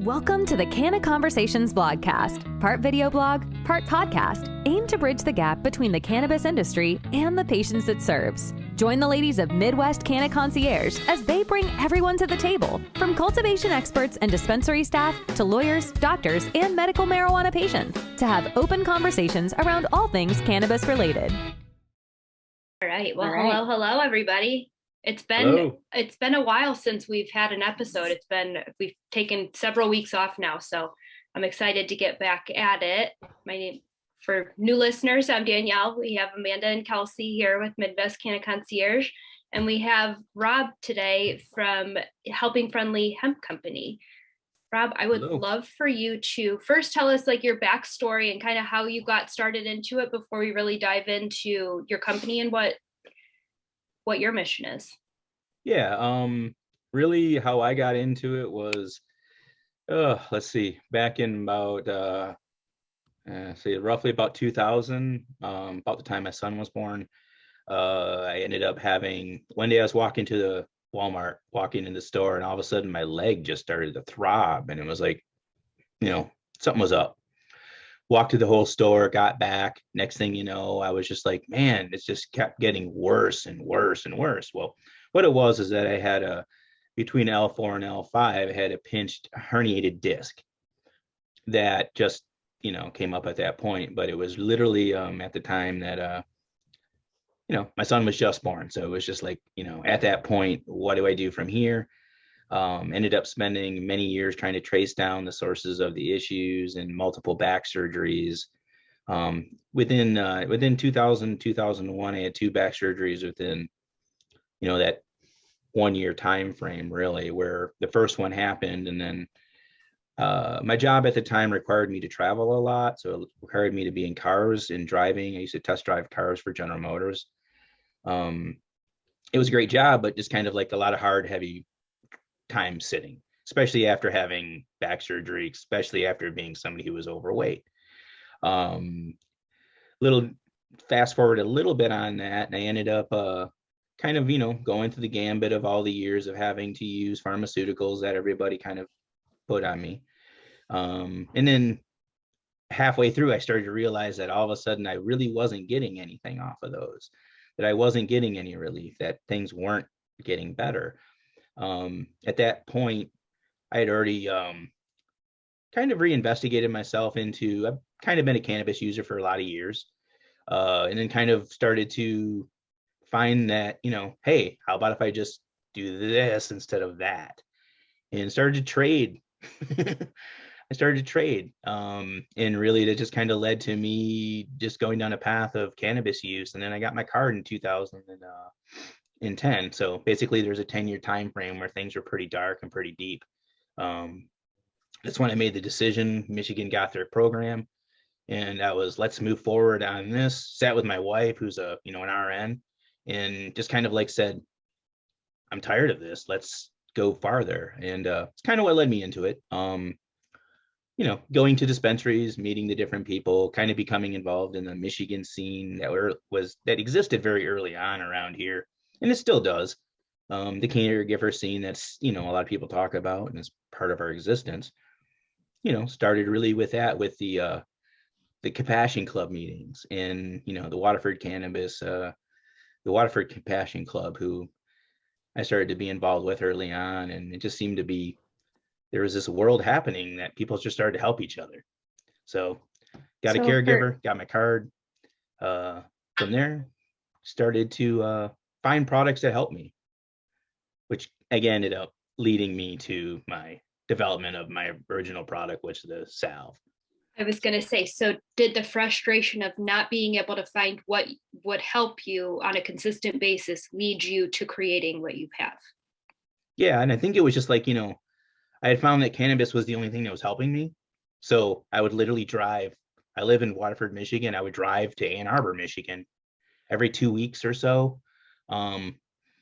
Welcome to the CannaConversations blogcast, part video blog, part podcast, aimed to bridge the gap between the cannabis industry and the patients it serves. Join the ladies of Midwest CannaConcierge as they bring everyone to the table, from cultivation experts and dispensary staff to lawyers, doctors, and medical marijuana patients, to have open conversations around all things cannabis related. All right. Well, hello, everybody. It's been a while since we've had an episode. We've taken several weeks off now, so I'm excited to get back at it. For new listeners, I'm Danielle. We have Amanda and Kelsey here with Midwest CannaConcierge, and we have Rob today from Helping Friendly Hemp Company. Rob, I would love for you to first tell us your backstory and kind of how you got started into it before we really dive into your company and what your mission is. Yeah, really how I got into it was, back in about, roughly about 2000, about the time my son was born. I ended up one day I was walking to the Walmart, walking in the store, and all of a sudden my leg just started to throb, and it was like, something was up. Walked to the whole store, got back. Next thing you know, I was just like, man, it just kept getting worse and worse and worse. Well, what it was is that I had between L4 and L5, I had a pinched herniated disc that just, came up at that point. But it was literally at the time that, my son was just born. So it was just like, at that point, what do I do from here? Ended up spending many years trying to trace down the sources of the issues and multiple back surgeries. Within 2000, 2001, I had 2 back surgeries within, that 1 year time frame, really, where the first one happened. And then my job at the time required me to travel a lot. So it required me to be in cars and driving. I used to test drive cars for General Motors. It was a great job, but just kind of like a lot of hard, heavy time sitting, especially after having back surgery, especially after being somebody who was overweight. Little fast forward a little bit on that, and I ended up kind of going through the gambit of all the years of having to use pharmaceuticals that everybody kind of put on me, and then halfway through I started to realize that all of a sudden I really wasn't getting anything off of those, that I wasn't getting any relief, that things weren't getting better. At that point, I had already kind of reinvestigated myself into, I've kind of been a cannabis user for a lot of years, and then kind of started to find that, hey, how about if I just do this instead of that? And started to trade. And really that just kind of led to me just going down a path of cannabis use. And then I got my card in 2010. So basically there's a 10-year time frame where things were pretty dark and pretty deep. That's when I made the decision. Michigan got their program, and that was, let's move forward on this. Sat with my wife, who's an RN, and just kind of said, I'm tired of this. Let's go farther. And it's kind of what led me into it. Going to dispensaries, meeting the different people, kind of becoming involved in the Michigan scene that existed very early on around here. And it still does. The caregiver scene that's, a lot of people talk about and is part of our existence, started really with that, with the Compassion Club meetings and, the Waterford Cannabis, the Waterford Compassion Club, who I started to be involved with early on. And it just seemed to be, there was this world happening that people just started to help each other. So got a caregiver, got my card. From there, started to find products that helped me, which again ended up leading me to my development of my original product, which is the salve. I was going to say, so did the frustration of not being able to find what would help you on a consistent basis lead you to creating what you have? Yeah, and I think it was just like, I had found that cannabis was the only thing that was helping me. So I would literally drive. I live in Waterford, Michigan. I would drive to Ann Arbor, Michigan every 2 weeks or so. I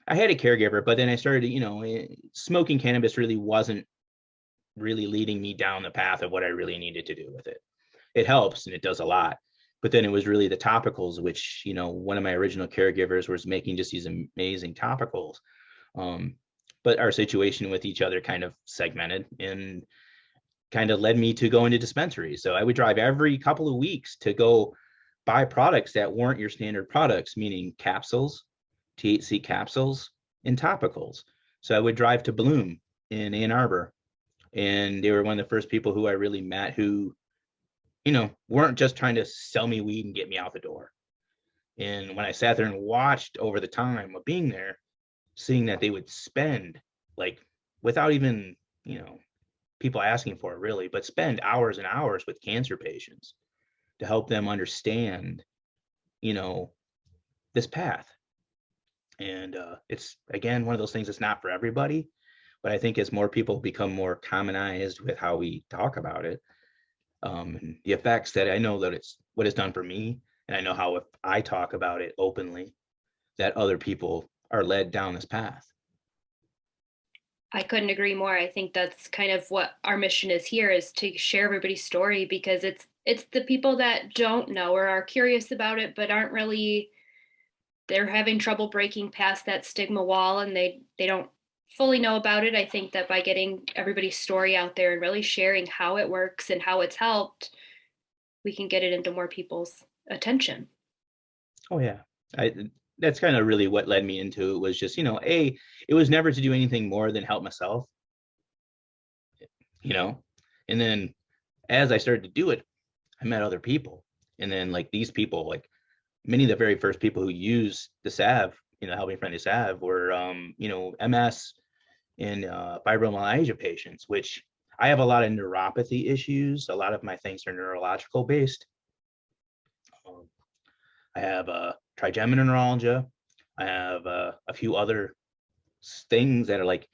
had a caregiver, but then I started, smoking cannabis really wasn't really leading me down the path of what I really needed to do with it. It helps and it does a lot. But then it was really the topicals, which, one of my original caregivers was making just these amazing topicals. But our situation with each other kind of segmented, and kind of led me to go into dispensaries. So I would drive every couple of weeks to go buy products that weren't your standard products, meaning capsules, THC capsules, and topicals. So I would drive to Bloom in Ann Arbor, and they were one of the first people who I really met who, weren't just trying to sell me weed and get me out the door. And when I sat there and watched over the time of being there, seeing that they would spend, like, without even, people asking for it really, but spend hours and hours with cancer patients to help them understand, this path. And it's, again, one of those things that's not for everybody, but I think as more people become more commonized with how we talk about it, and the effects that I know that it's what it's done for me, and I know how if I talk about it openly, that other people are led down this path. I couldn't agree more. I think that's kind of what our mission is here, is to share everybody's story, because it's the people that don't know or are curious about it, but aren't really, they're having trouble breaking past that stigma wall, and they don't fully know about it. I think that by getting everybody's story out there and really sharing how it works and how it's helped, we can get it into more people's attention. Oh yeah. That's kind of really what led me into it, was just, it was never to do anything more than help myself, and then as I started to do it, I met other people. And then, like, these people, like many of the very first people who used the salve, Helping Friendly Salve, were, MS and fibromyalgia patients, which I have a lot of neuropathy issues. A lot of my things are neurological based. I have trigeminal neuralgia. I have a few other things that are like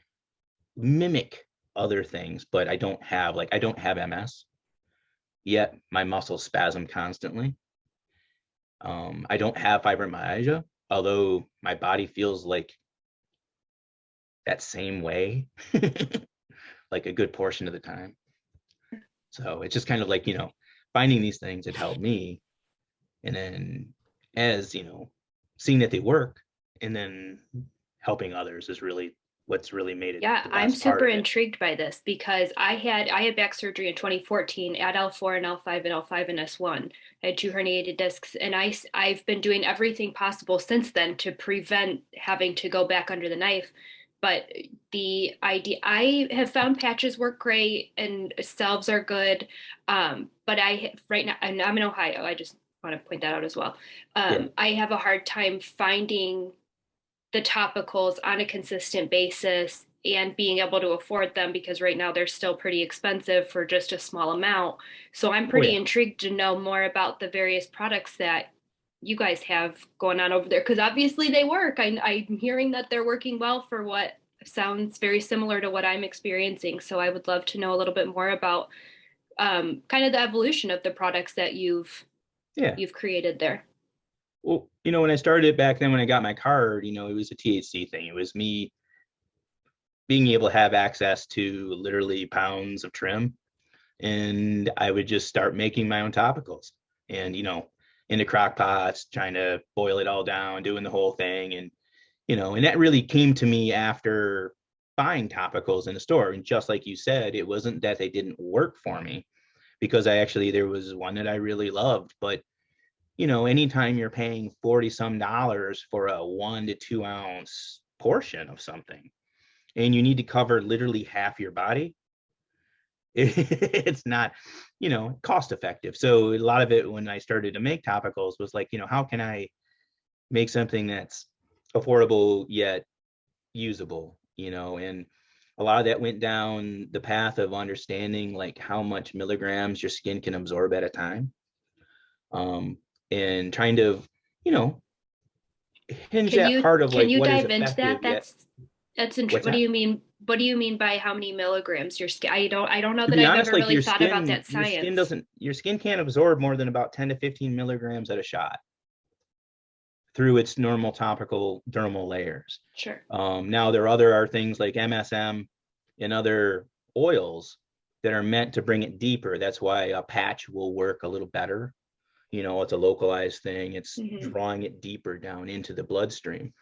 mimic other things, but I don't have MS, yet my muscles spasm constantly. I don't have fibromyalgia, although my body feels like that same way, like a good portion of the time. So it's just kind of like, finding these things that help me. And then as, seeing that they work and then helping others is really what's really made it. Yeah, I'm super intrigued by this, because I had back surgery in 2014 at L4 and L5 and L5 and S1. I had 2 herniated discs, and I've been doing everything possible since then to prevent having to go back under the knife. But the idea, I have found patches work great and salves are good. But right now, and I'm in Ohio, I just want to point that out as well. I have a hard time finding the topicals on a consistent basis and being able to afford them, because right now they're still pretty expensive for just a small amount. So I'm pretty intrigued to know more about the various products that you guys have going on over there, because obviously they work. I'm hearing that they're working well for what sounds very similar to what I'm experiencing. So I would love to know a little bit more about kind of the evolution of the products that you've created there. Well, when I started back then, when I got my card, it was a THC thing. It was me being able to have access to literally pounds of trim. And I would just start making my own topicals and, into crock pots, trying to boil it all down, doing the whole thing. And, and that really came to me after buying topicals in the store. And just like you said, it wasn't that they didn't work for me, because there was one that I really loved, but anytime you're paying $40 some for a 1 to 2 ounce portion of something, and you need to cover literally half your body, it's not, cost effective. So a lot of it, when I started to make topicals, was like, how can I make something that's affordable yet usable, and a lot of that went down the path of understanding like how much milligrams your skin can absorb at a time. And trying to, hinge that part of like what is effective. What do you mean? What do you mean by how many milligrams your skin? I don't know that I've ever really thought about that science. Your skin can't absorb more than about 10 to 15 milligrams at a shot through its normal topical dermal layers. Sure. Now there are things like MSM and other oils that are meant to bring it deeper. That's why a patch will work a little better. It's a localized thing. It's drawing it deeper down into the bloodstream.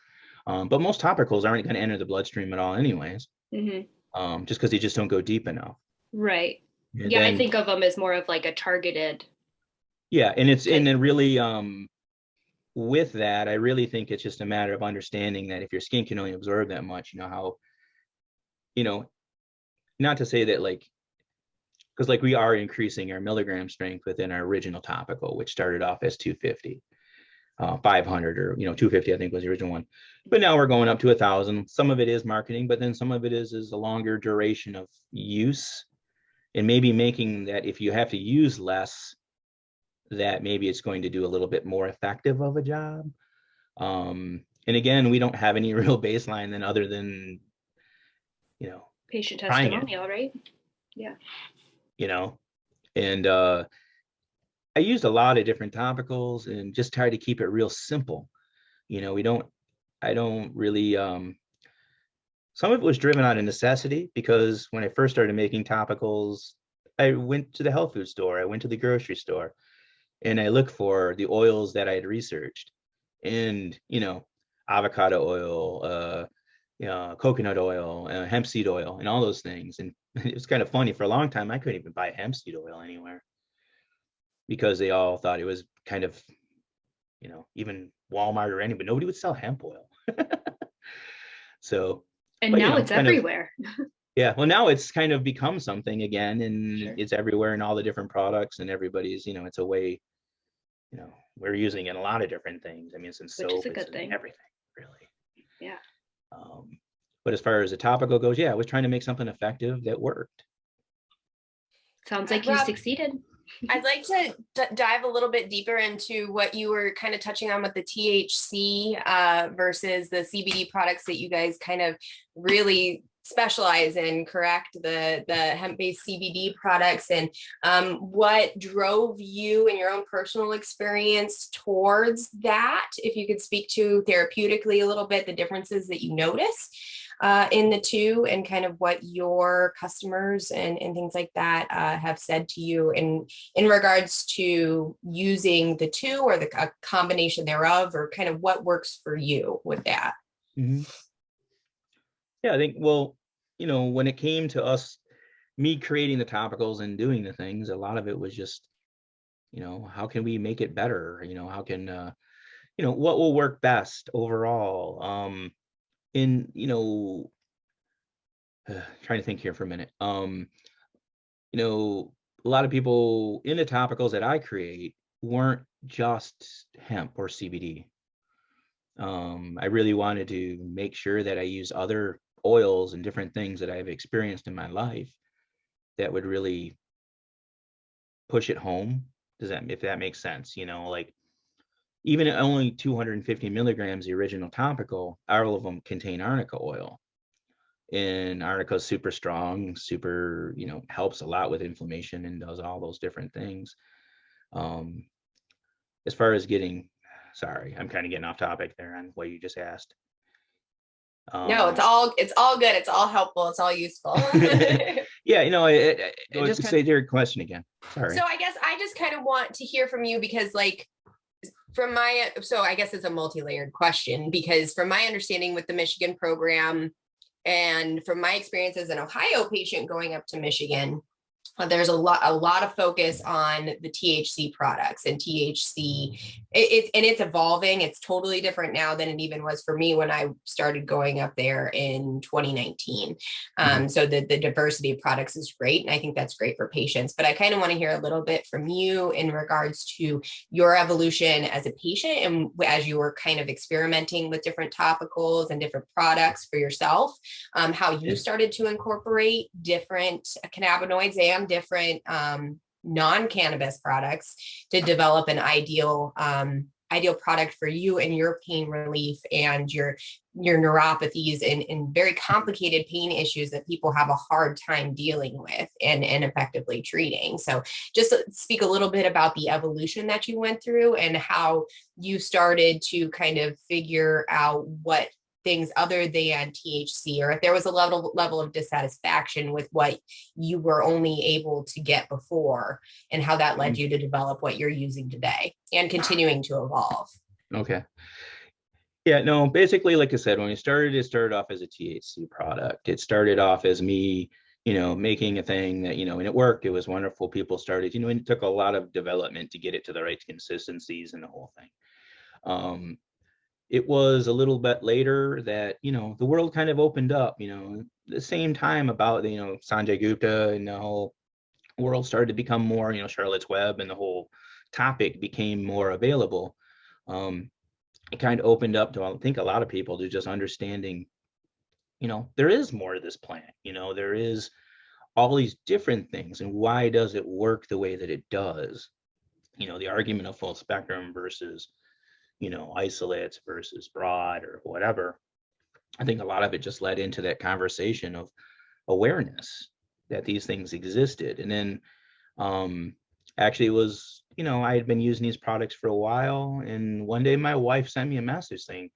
But most topicals aren't going to enter the bloodstream at all anyways, just because they just don't go deep enough. Right. And yeah, I think of them as more of like a targeted. Yeah, and then really with that, I really think it's just a matter of understanding that if your skin can only absorb that much, how, not to say that because we are increasing our milligram strength within our original topical, which started off as 250, 500, or 250, I think was the original one. But now we're going up to 1,000. Some of it is marketing, but then some of it is a longer duration of use, and maybe making that if you have to use less, that maybe it's going to do a little bit more effective of a job. And again, we don't have any real baseline other than, patient testimonial, right? Yeah. And I used a lot of different topicals and just tried to keep it real simple. I don't really, some of it was driven out of necessity, because when I first started making topicals, I went to the health food store, I went to the grocery store, and I looked for the oils that I had researched, and avocado oil, coconut oil, hemp seed oil, and all those things. And it was kind of funny, for a long time I couldn't even buy hemp seed oil anywhere, because they all thought it was kind of, even Walmart or anybody, nobody would sell hemp oil. So, and now it's everywhere. Yeah, well, now it's kind of become something again, and Sure. It's everywhere in all the different products, and everybody's, it's a way, we're using it in a lot of different things. I mean, it's in soap, Which is a good thing. Everything, really. Yeah. But as far as the topical goes, yeah, I was trying to make something effective that worked. Sounds like you succeeded. I'd like to dive a little bit deeper into what you were kind of touching on with the THC versus the CBD products that you guys kind of really specialize in, correct? The hemp-based CBD products, and what drove you in your own personal experience towards that. If you could speak to therapeutically a little bit, the differences that you notice in the two, and kind of what your customers and things like that have said to you in regards to using the two, or a combination thereof, or kind of what works for you with that. Mm-hmm. Yeah, I think, well, when it came to me creating the topicals and doing the things, a lot of it was just, how can we make it better? How can, what will work best overall? Trying to think here for a minute. A lot of people in the topicals that I create weren't just hemp or CBD. I really wanted to make sure that I use other oils and different things that I've experienced in my life that would really push it home. If that makes sense, even at only 250 milligrams, the original topical, all of them contain arnica oil. And arnica is super strong, super, helps a lot with inflammation and does all those different things. As far as sorry, I'm kind of getting off topic there on what you just asked. No, it's all good. It's all helpful. It's all useful. Yeah, just say your question again. Sorry. So I guess I just kind of want to hear from you, because so I guess it's a multi-layered question, because from my understanding with the Michigan program, and from my experience as an Ohio patient going up to Michigan, there's a lot of focus on the THC products, and THC, it's evolving. It's totally different now than it even was for me when I started going up there in 2019. So the diversity of products is great, and I think that's great for patients. But I kind of want to hear a little bit from you in regards to your evolution as a patient, and as you were kind of experimenting with different topicals and different products for yourself, how you started to incorporate different cannabinoids and different non-cannabis products to develop an ideal product for you and your pain relief and your neuropathies and very complicated pain issues that people have a hard time dealing with and effectively treating. So just speak a little bit about the evolution that you went through, and how you started to kind of figure out what things other than THC, or if there was a level of dissatisfaction with what you were only able to get before, and how that led you to develop what you're using today and continuing to evolve. Okay. Yeah, no, basically, like I said, when it started off as a THC product. It started off as me, making a thing that, and it worked. It was wonderful. People started, and it took a lot of development to get it to the right consistencies and the whole thing. It was a little bit later that, the world kind of opened up, the same time about, Sanjay Gupta and the whole world started to become more, Charlotte's Web and the whole topic became more available. It kind of opened up to, I think, a lot of people to just understanding, there is more to this plant, there is all these different things, and why does it work the way that it does? The argument of full spectrum versus, isolates versus broad or whatever. I think a lot of it just led into that conversation of awareness that these things existed. And then actually it was, I had been using these products for a while, and one day my wife sent me a message saying,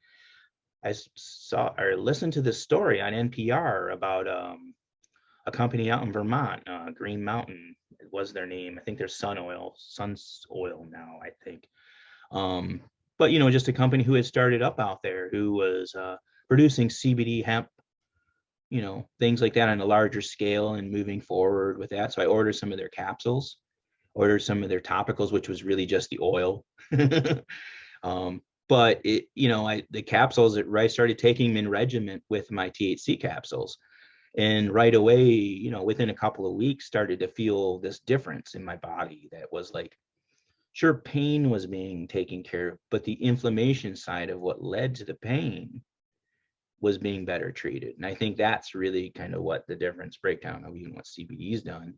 I saw or listened to this story on NPR about a company out in Vermont, Green Mountain was their name. I think they're Sun's Oil now, I think. But, just a company who had started up out there who was producing CBD hemp, things like that on a larger scale and moving forward with that. So I ordered some of their capsules, ordered some of their topicals, which was really just the oil. But it, the capsules, I started taking them in regiment with my THC capsules. And right away, within a couple of weeks, started to feel this difference in my body that was like, sure, pain was being taken care of, but the inflammation side of what led to the pain was being better treated. And I think that's really kind of what the difference breakdown of even what CBD's done.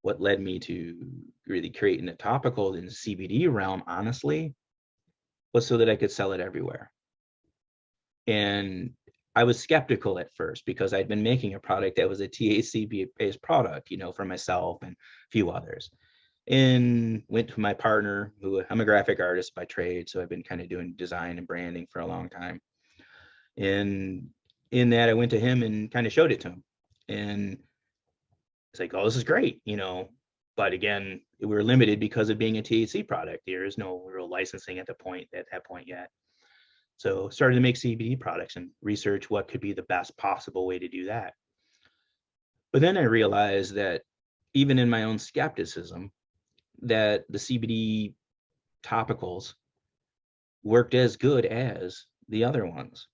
What led me to really creating the topical in the CBD realm, honestly, was so that I could sell it everywhere. And I was skeptical at first because I'd been making a product that was a THC-based product, for myself and a few others. And went to my partner, who I'm a graphic artist by trade, so I've been kind of doing design and branding for a long time. And in that, I went to him and kind of showed it to him. And it's like, oh, this is great, But again, we were limited because of being a THC product. There is no real licensing at that point yet. So started to make CBD products and research what could be the best possible way to do that. But then I realized that even in my own skepticism, that the CBD topicals worked as good as the other ones.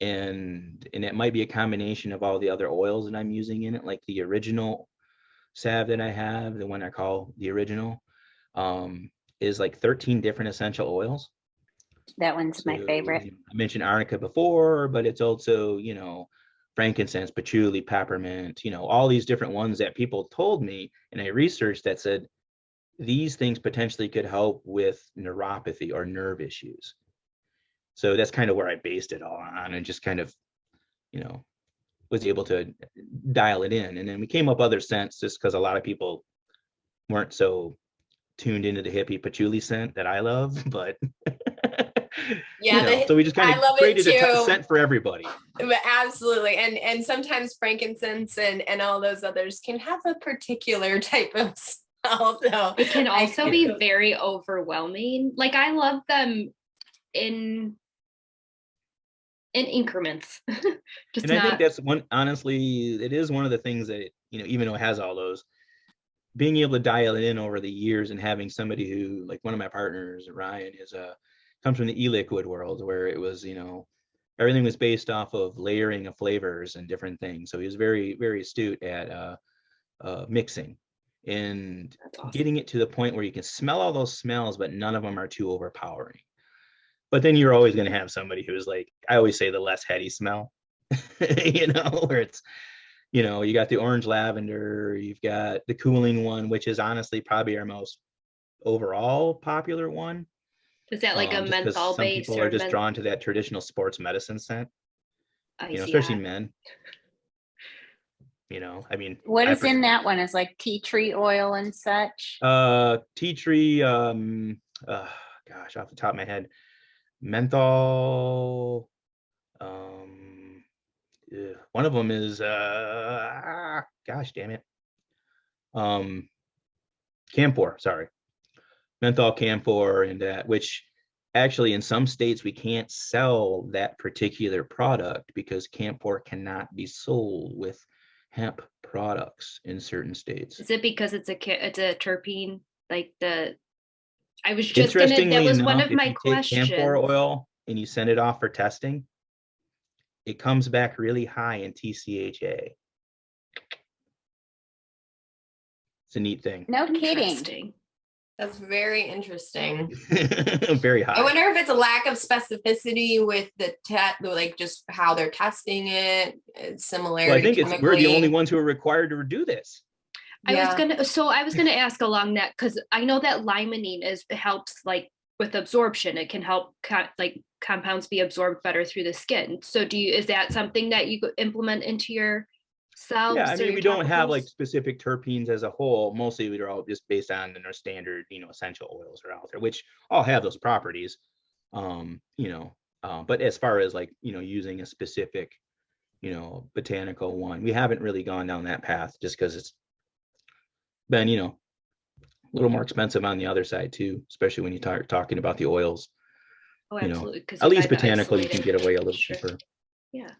And it might be a combination of all the other oils that I'm using in it, like the original salve that I have, the one I call the original, is like 13 different essential oils. That one's my favorite. I mentioned Arnica before, but it's also, frankincense, patchouli, peppermint, all these different ones that people told me, and I researched that said these things potentially could help with neuropathy or nerve issues. So that's kind of where I based it all on, and just kind of, was able to dial it in. And then we came up other scents just because a lot of people weren't so tuned into the hippie patchouli scent that I love, but yeah, so we just kind of created a scent for everybody. Absolutely. And sometimes frankincense and all those others can have a particular type of smell. So it can also be very overwhelming. Like I love them in increments. And I think that's one, honestly, it is one of the things that, even though it has all those, being able to dial it in over the years and having somebody who, like one of my partners, Ryan, comes from the e-liquid world where it was, everything was based off of layering of flavors and different things. So he was very, very astute at mixing and getting it to the point where you can smell all those smells, but none of them are too overpowering. But then you're always going to have somebody who is like, I always say the less heady smell, where it's, you got the orange lavender, you've got the cooling one, which is honestly probably our most overall popular one. Is that like a menthol base? Some people are just drawn to that traditional sports medicine scent, especially men. I mean, what is in that one? Is like tea tree oil and such. Tea tree. Gosh, off the top of my head, menthol. One of them is gosh damn it. Camphor. Sorry, menthol, camphor, and that, which actually in some states we can't sell that particular product because camphor cannot be sold with hemp products in certain states. Is it because it's a terpene? Like I was just Interestingly that was enough, one of if my you questions. take camphor oil and you send it off for testing, it comes back really high in TCHA. It's a neat thing. No kidding. Interesting. That's very interesting. Very high. I wonder if it's a lack of specificity with the like just how they're testing it. It's similar. Well, I think we're the only ones who are required to do this. I was gonna ask along that, because I know that limonene helps like with absorption. It can help like compounds be absorbed better through the skin. So is that something that you implement into your salves? Yeah, I mean, we don't have like specific terpenes as a whole. Mostly they're all just based on the standard, essential oils are out there, which all have those properties. But as far as like, using a specific, botanical one, we haven't really gone down that path just because it's been, a little more expensive on the other side too, especially when you start talking about the oils. Oh, absolutely. At least botanical, you can get away a little cheaper. Yeah.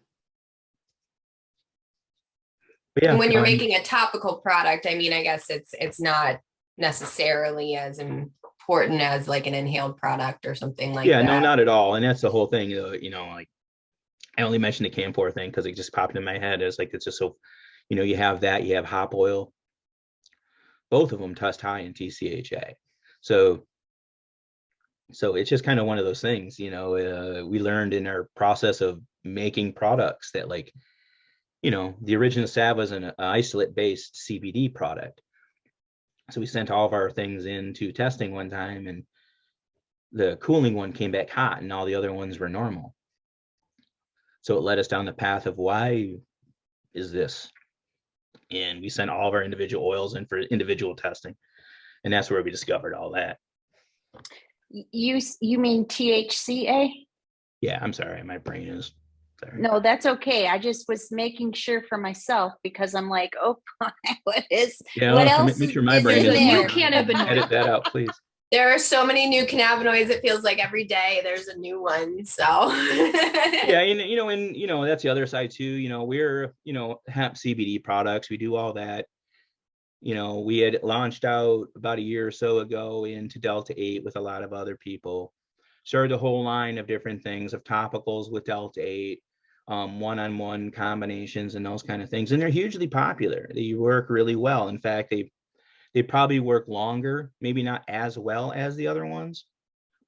But yeah, and when you're making a topical product, I mean, I guess it's not necessarily as important as like an inhaled product or something like that. Yeah, no, not at all. And that's the whole thing. Like I only mentioned the camphor thing because it just popped in my head. It's like, it's just so, you have that, you have hop oil. Both of them test high in TCHA. So it's just kind of one of those things, we learned in our process of making products that like, the original salve was an isolate based CBD product. So we sent all of our things into testing one time and the cooling one came back hot and all the other ones were normal. So it led us down the path of why is this? And we sent all of our individual oils in for individual testing. And that's where we discovered all that. You mean THCA? Yeah, I'm sorry. My brain is sorry. No, that's okay. I just was making sure for myself because I'm like, oh, what else? Make sure my brain is new cannabinoid. Edit that out, please. There are so many new cannabinoids. It feels like every day there's a new one. So yeah, and that's the other side too. We're hemp CBD products. We do all that. We had launched out about a year or so ago into Delta 8 with a lot of other people. Started a whole line of different things of topicals with Delta 8, one-on-one combinations and those kind of things. And they're hugely popular. They work really well. In fact, they probably work longer, maybe not as well as the other ones,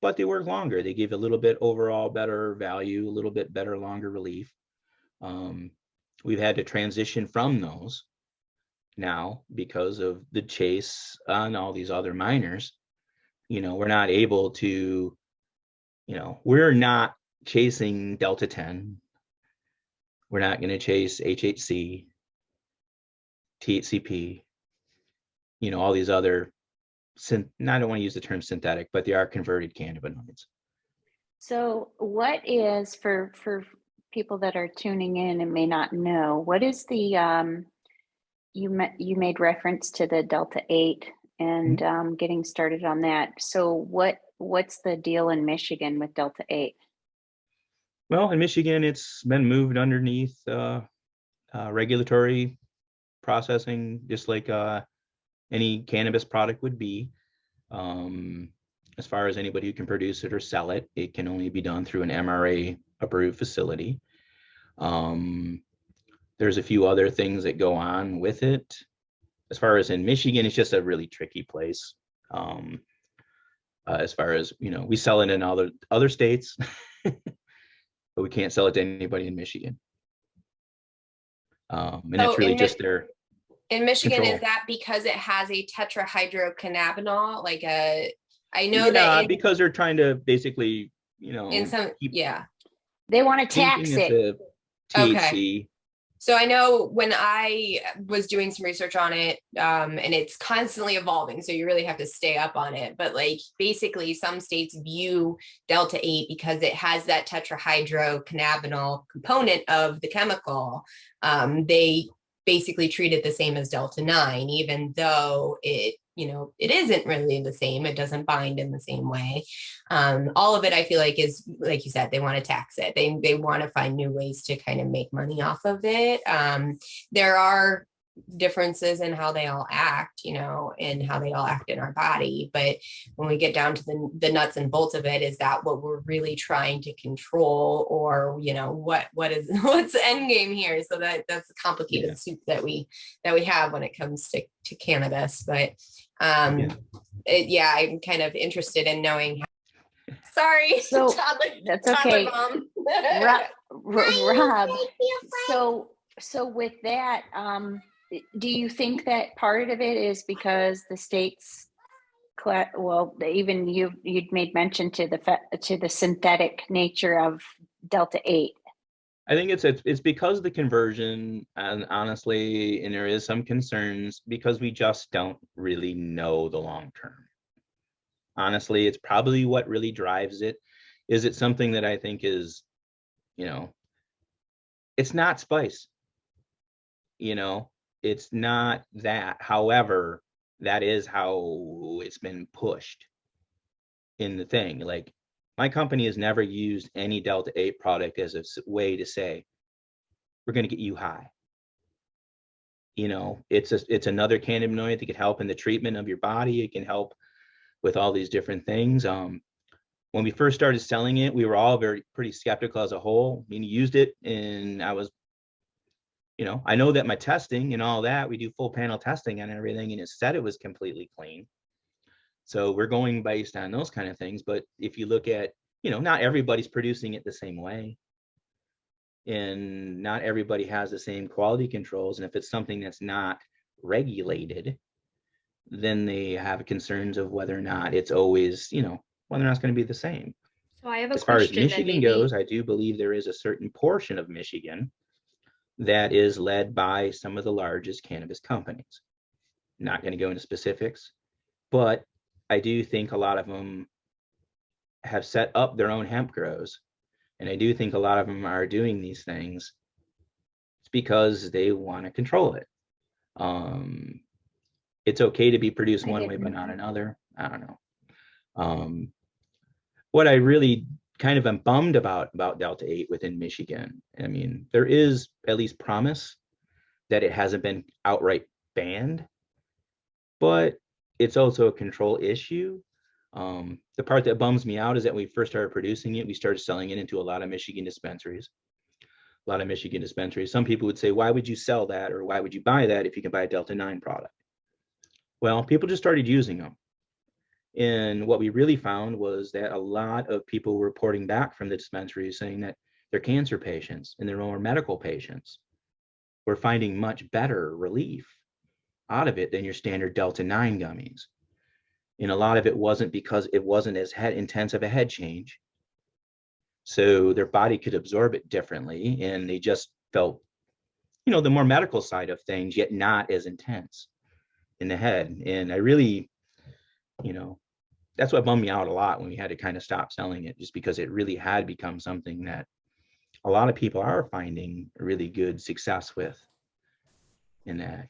but they work longer. They give a little bit overall better value, a little bit better, longer relief. We've had to transition from those now because of the chase on all these other minors. We're not able to, we're not chasing Delta 10. We're not going to chase HHC, THCP, all these other, I don't want to use the term synthetic, but they are converted cannabinoids. So what is, for people that are tuning in and may not know, what is the, you made reference to the Delta 8 and getting started on that. So what's the deal in Michigan with Delta 8? Well, in Michigan, it's been moved underneath regulatory processing, just like any cannabis product would be. As far as anybody who can produce it or sell it, it can only be done through an MRA approved facility. There's a few other things that go on with it. As far as in Michigan, it's just a really tricky place. As far as, we sell it in other states, but we can't sell it to anybody in Michigan. And it's really just their in Michigan control. Is that because it has a tetrahydrocannabinol, like I know that because they're trying to basically, in some, they want to tax it. THC. Okay. So I know when I was doing some research on it, and it's constantly evolving, so you really have to stay up on it. But like basically some states view Delta 8 because it has that tetrahydrocannabinol component of the chemical. They basically treat it the same as Delta 9, even though it it isn't really the same. It doesn't bind in the same way. All of it, I feel like, is, like you said, they want to tax it. They want to find new ways to kind of make money off of it. There are differences in how they all act, and how they all act in our body. But when we get down to the nuts and bolts of it, is that what we're really trying to control, or, what's the end game here? So that's a complicated soup that we have when it comes to cannabis. But I'm kind of interested in knowing sorry. So that's okay. Mom. Rob, so with that, do you think that part of it is because the states, even you'd made mention to the synthetic nature of Delta 8? I think it's because of the conversion, and honestly, and there is some concerns because we just don't really know the long term. Honestly, it's probably what really drives it. Is it something that I think is, it's not spice, it's not that. However, that is how it's been pushed in the thing. Like, my company has never used any Delta 8 product as a way to say, we're going to get you high. It's another cannabinoid that could help in the treatment of your body. It can help with all these different things. When we first started selling it, we were all pretty skeptical as a whole. I mean, you used it, and I was, I know that my testing and all that, we do full panel testing and everything, and it said it was completely clean. So we're going based on those kind of things. But if you look at, not everybody's producing it the same way, and not everybody has the same quality controls. And if it's something that's not regulated, then they have concerns of whether or not it's always, whether or not it's going to be the same. So I have a as far as question Michigan goes, I do believe there is a certain portion of Michigan that is led by some of the largest cannabis companies. Not going to go into specifics, but I do think a lot of them have set up their own hemp grows. And I do think a lot of them are doing these things. It's because they want to control it. It's okay to be produced one way, but not another. I don't know. What I really kind of am bummed about Delta 8 within Michigan, I mean, there is at least promise that it hasn't been outright banned, but it's also a control issue. The part that bums me out is that when we first started producing it, we started selling it into a lot of Michigan dispensaries. Some people would say, why would you sell that, or why would you buy that if you can buy a Delta 9 product? Well, people just started using them. And what we really found was that a lot of people were reporting back from the dispensaries saying that their cancer patients and their more medical patients were finding much better relief out of it than your standard Delta 9 gummies. And a lot of it wasn't because it wasn't as intense of a head change. So their body could absorb it differently, and they just felt, the more medical side of things, yet not as intense in the head. And I really, that's what bummed me out a lot when we had to kind of stop selling it, just because it really had become something that a lot of people are finding really good success with in that,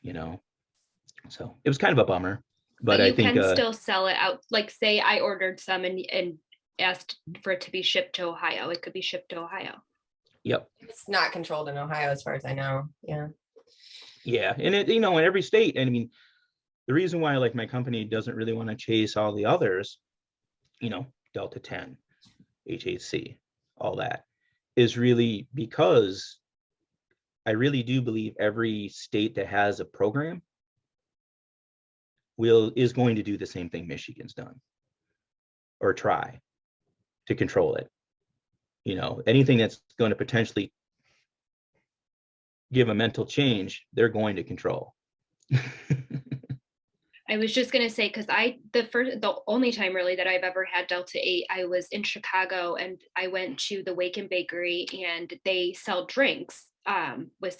So it was kind of a bummer. But you I think can still sell it out. Like, say I ordered some and asked for it to be shipped to Ohio. It could be shipped to Ohio. Yep. It's not controlled in Ohio, as far as I know. Yeah. Yeah. And it, in every state, and I mean, the reason why, like, my company doesn't really want to chase all the others, Delta 10, HHC, all that, is really because I really do believe every state that has a program is going to do the same thing Michigan's done, or try to control it. Anything that's going to potentially give a mental change, they're going to control. I was just going to say, because the only time really that I've ever had Delta 8, I was in Chicago, and I went to the Waken Bakery, and they sell drinks with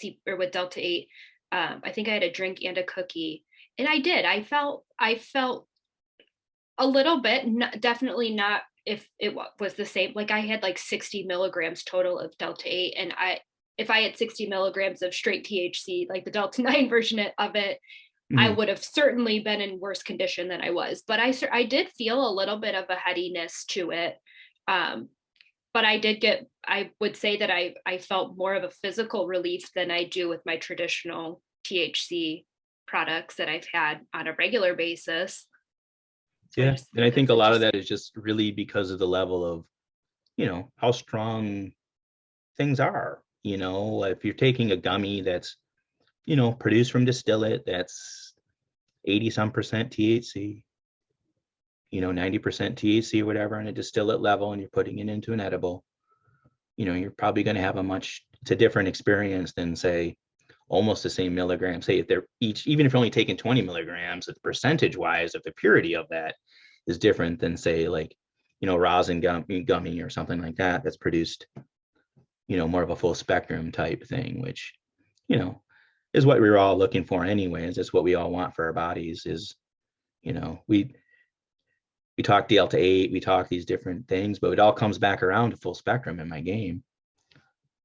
Delta 8. I think I had a drink and a cookie, and I felt a little bit, definitely not if it was the same. Like, I had like 60 milligrams total of Delta 8, and if I had 60 milligrams of straight THC, like the Delta 9 version of it, I would have certainly been in worse condition than I was, but I did feel a little bit of a headiness to it. But I would say that I felt more of a physical relief than I do with my traditional THC products that I've had on a regular basis. So yeah. And I think a lot of that is just really because of the level of, how strong things are. If you're taking a gummy that's, produced from distillate, that's 80% THC, 90% THC or whatever on a distillate level, and you're putting it into an edible, you're probably going to have it's a different experience than, say, almost the same milligram. Say if they're each, even if you're only taking 20 milligrams, the percentage wise of the purity of that is different than, say, like, rosin gummy or something like that, that's produced, more of a full spectrum type thing, which, is what we were all looking for anyways. It's what we all want for our bodies is, we talk Delta 8, we talk these different things, but it all comes back around to full spectrum in my game.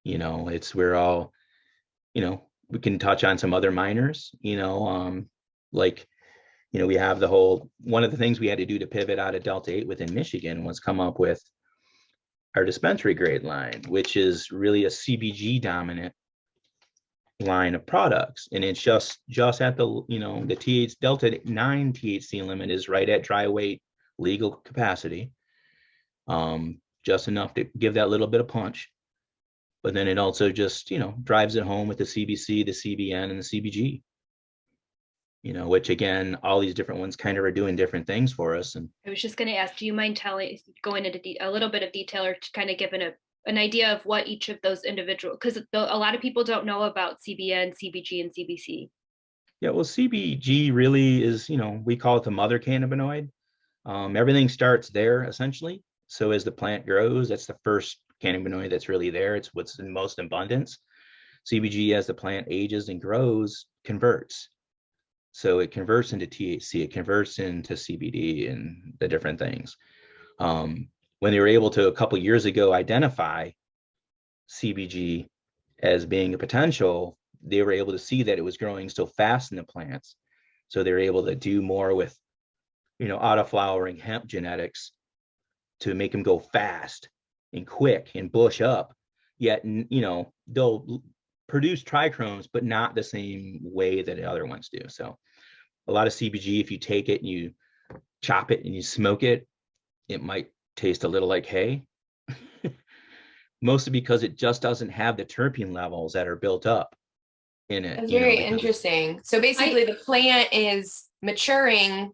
We're all, we can touch on some other minors, like, we have one of the things we had to do to pivot out of Delta 8 within Michigan was come up with our dispensary grade line, which is really a CBG dominant line of products. And it's just at the, the Delta 9 THC limit is right at dry weight legal capacity, just enough to give that little bit of punch. But then it also just, drives it home with the CBC, the CBN, and the CBG, which again, all these different ones kind of are doing different things for us. And I was just going to ask, do you mind going into a little bit of detail, or to kind of give an idea of what each of those individual, because a lot of people don't know about CBN, CBG, and CBC. Yeah, well, CBG really is, we call it the mother cannabinoid. Everything starts there essentially. So as the plant grows, that's the first cannabinoid that's really there. It's what's in most abundance. CBG, as the plant ages and grows, converts. So it converts into THC, it converts into CBD and the different things. When they were able to, a couple of years ago, identify CBG as being a potential, they were able to see that it was growing so fast in the plants. So they were able to do more with, auto-flowering hemp genetics to make them go fast and quick and bush up. Yet, they'll produce trichromes, but not the same way that the other ones do. So a lot of CBG, if you take it and you chop it and you smoke it, it might taste a little like hay. Mostly because it just doesn't have the terpene levels that are built up in it. That's very interesting. So basically the plant is maturing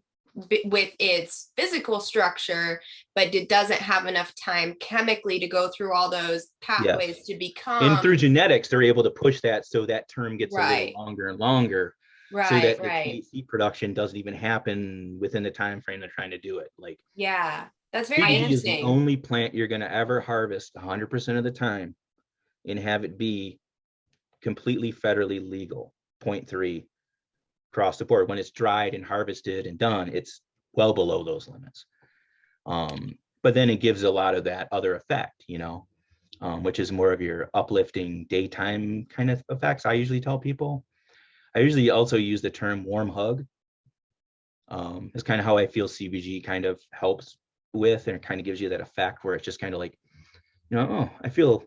with its physical structure, but it doesn't have enough time chemically to go through all those pathways to become. And through genetics, they're able to push that so that term gets a little longer and longer, so that the THC production doesn't even happen within the time frame they're trying to do it. Like, yeah, that's very CBD interesting. is the only plant you're going to ever harvest 100% of the time and have it be completely federally legal, 0.3 across the board. When it's dried and harvested and done, it's well below those limits. But then it gives a lot of that other effect, which is more of your uplifting daytime kind of effects. I usually tell people. I usually also use the term warm hug. It's kind of how I feel CBG kind of helps with, and it kind of gives you that effect where it's just kind of like, oh, I feel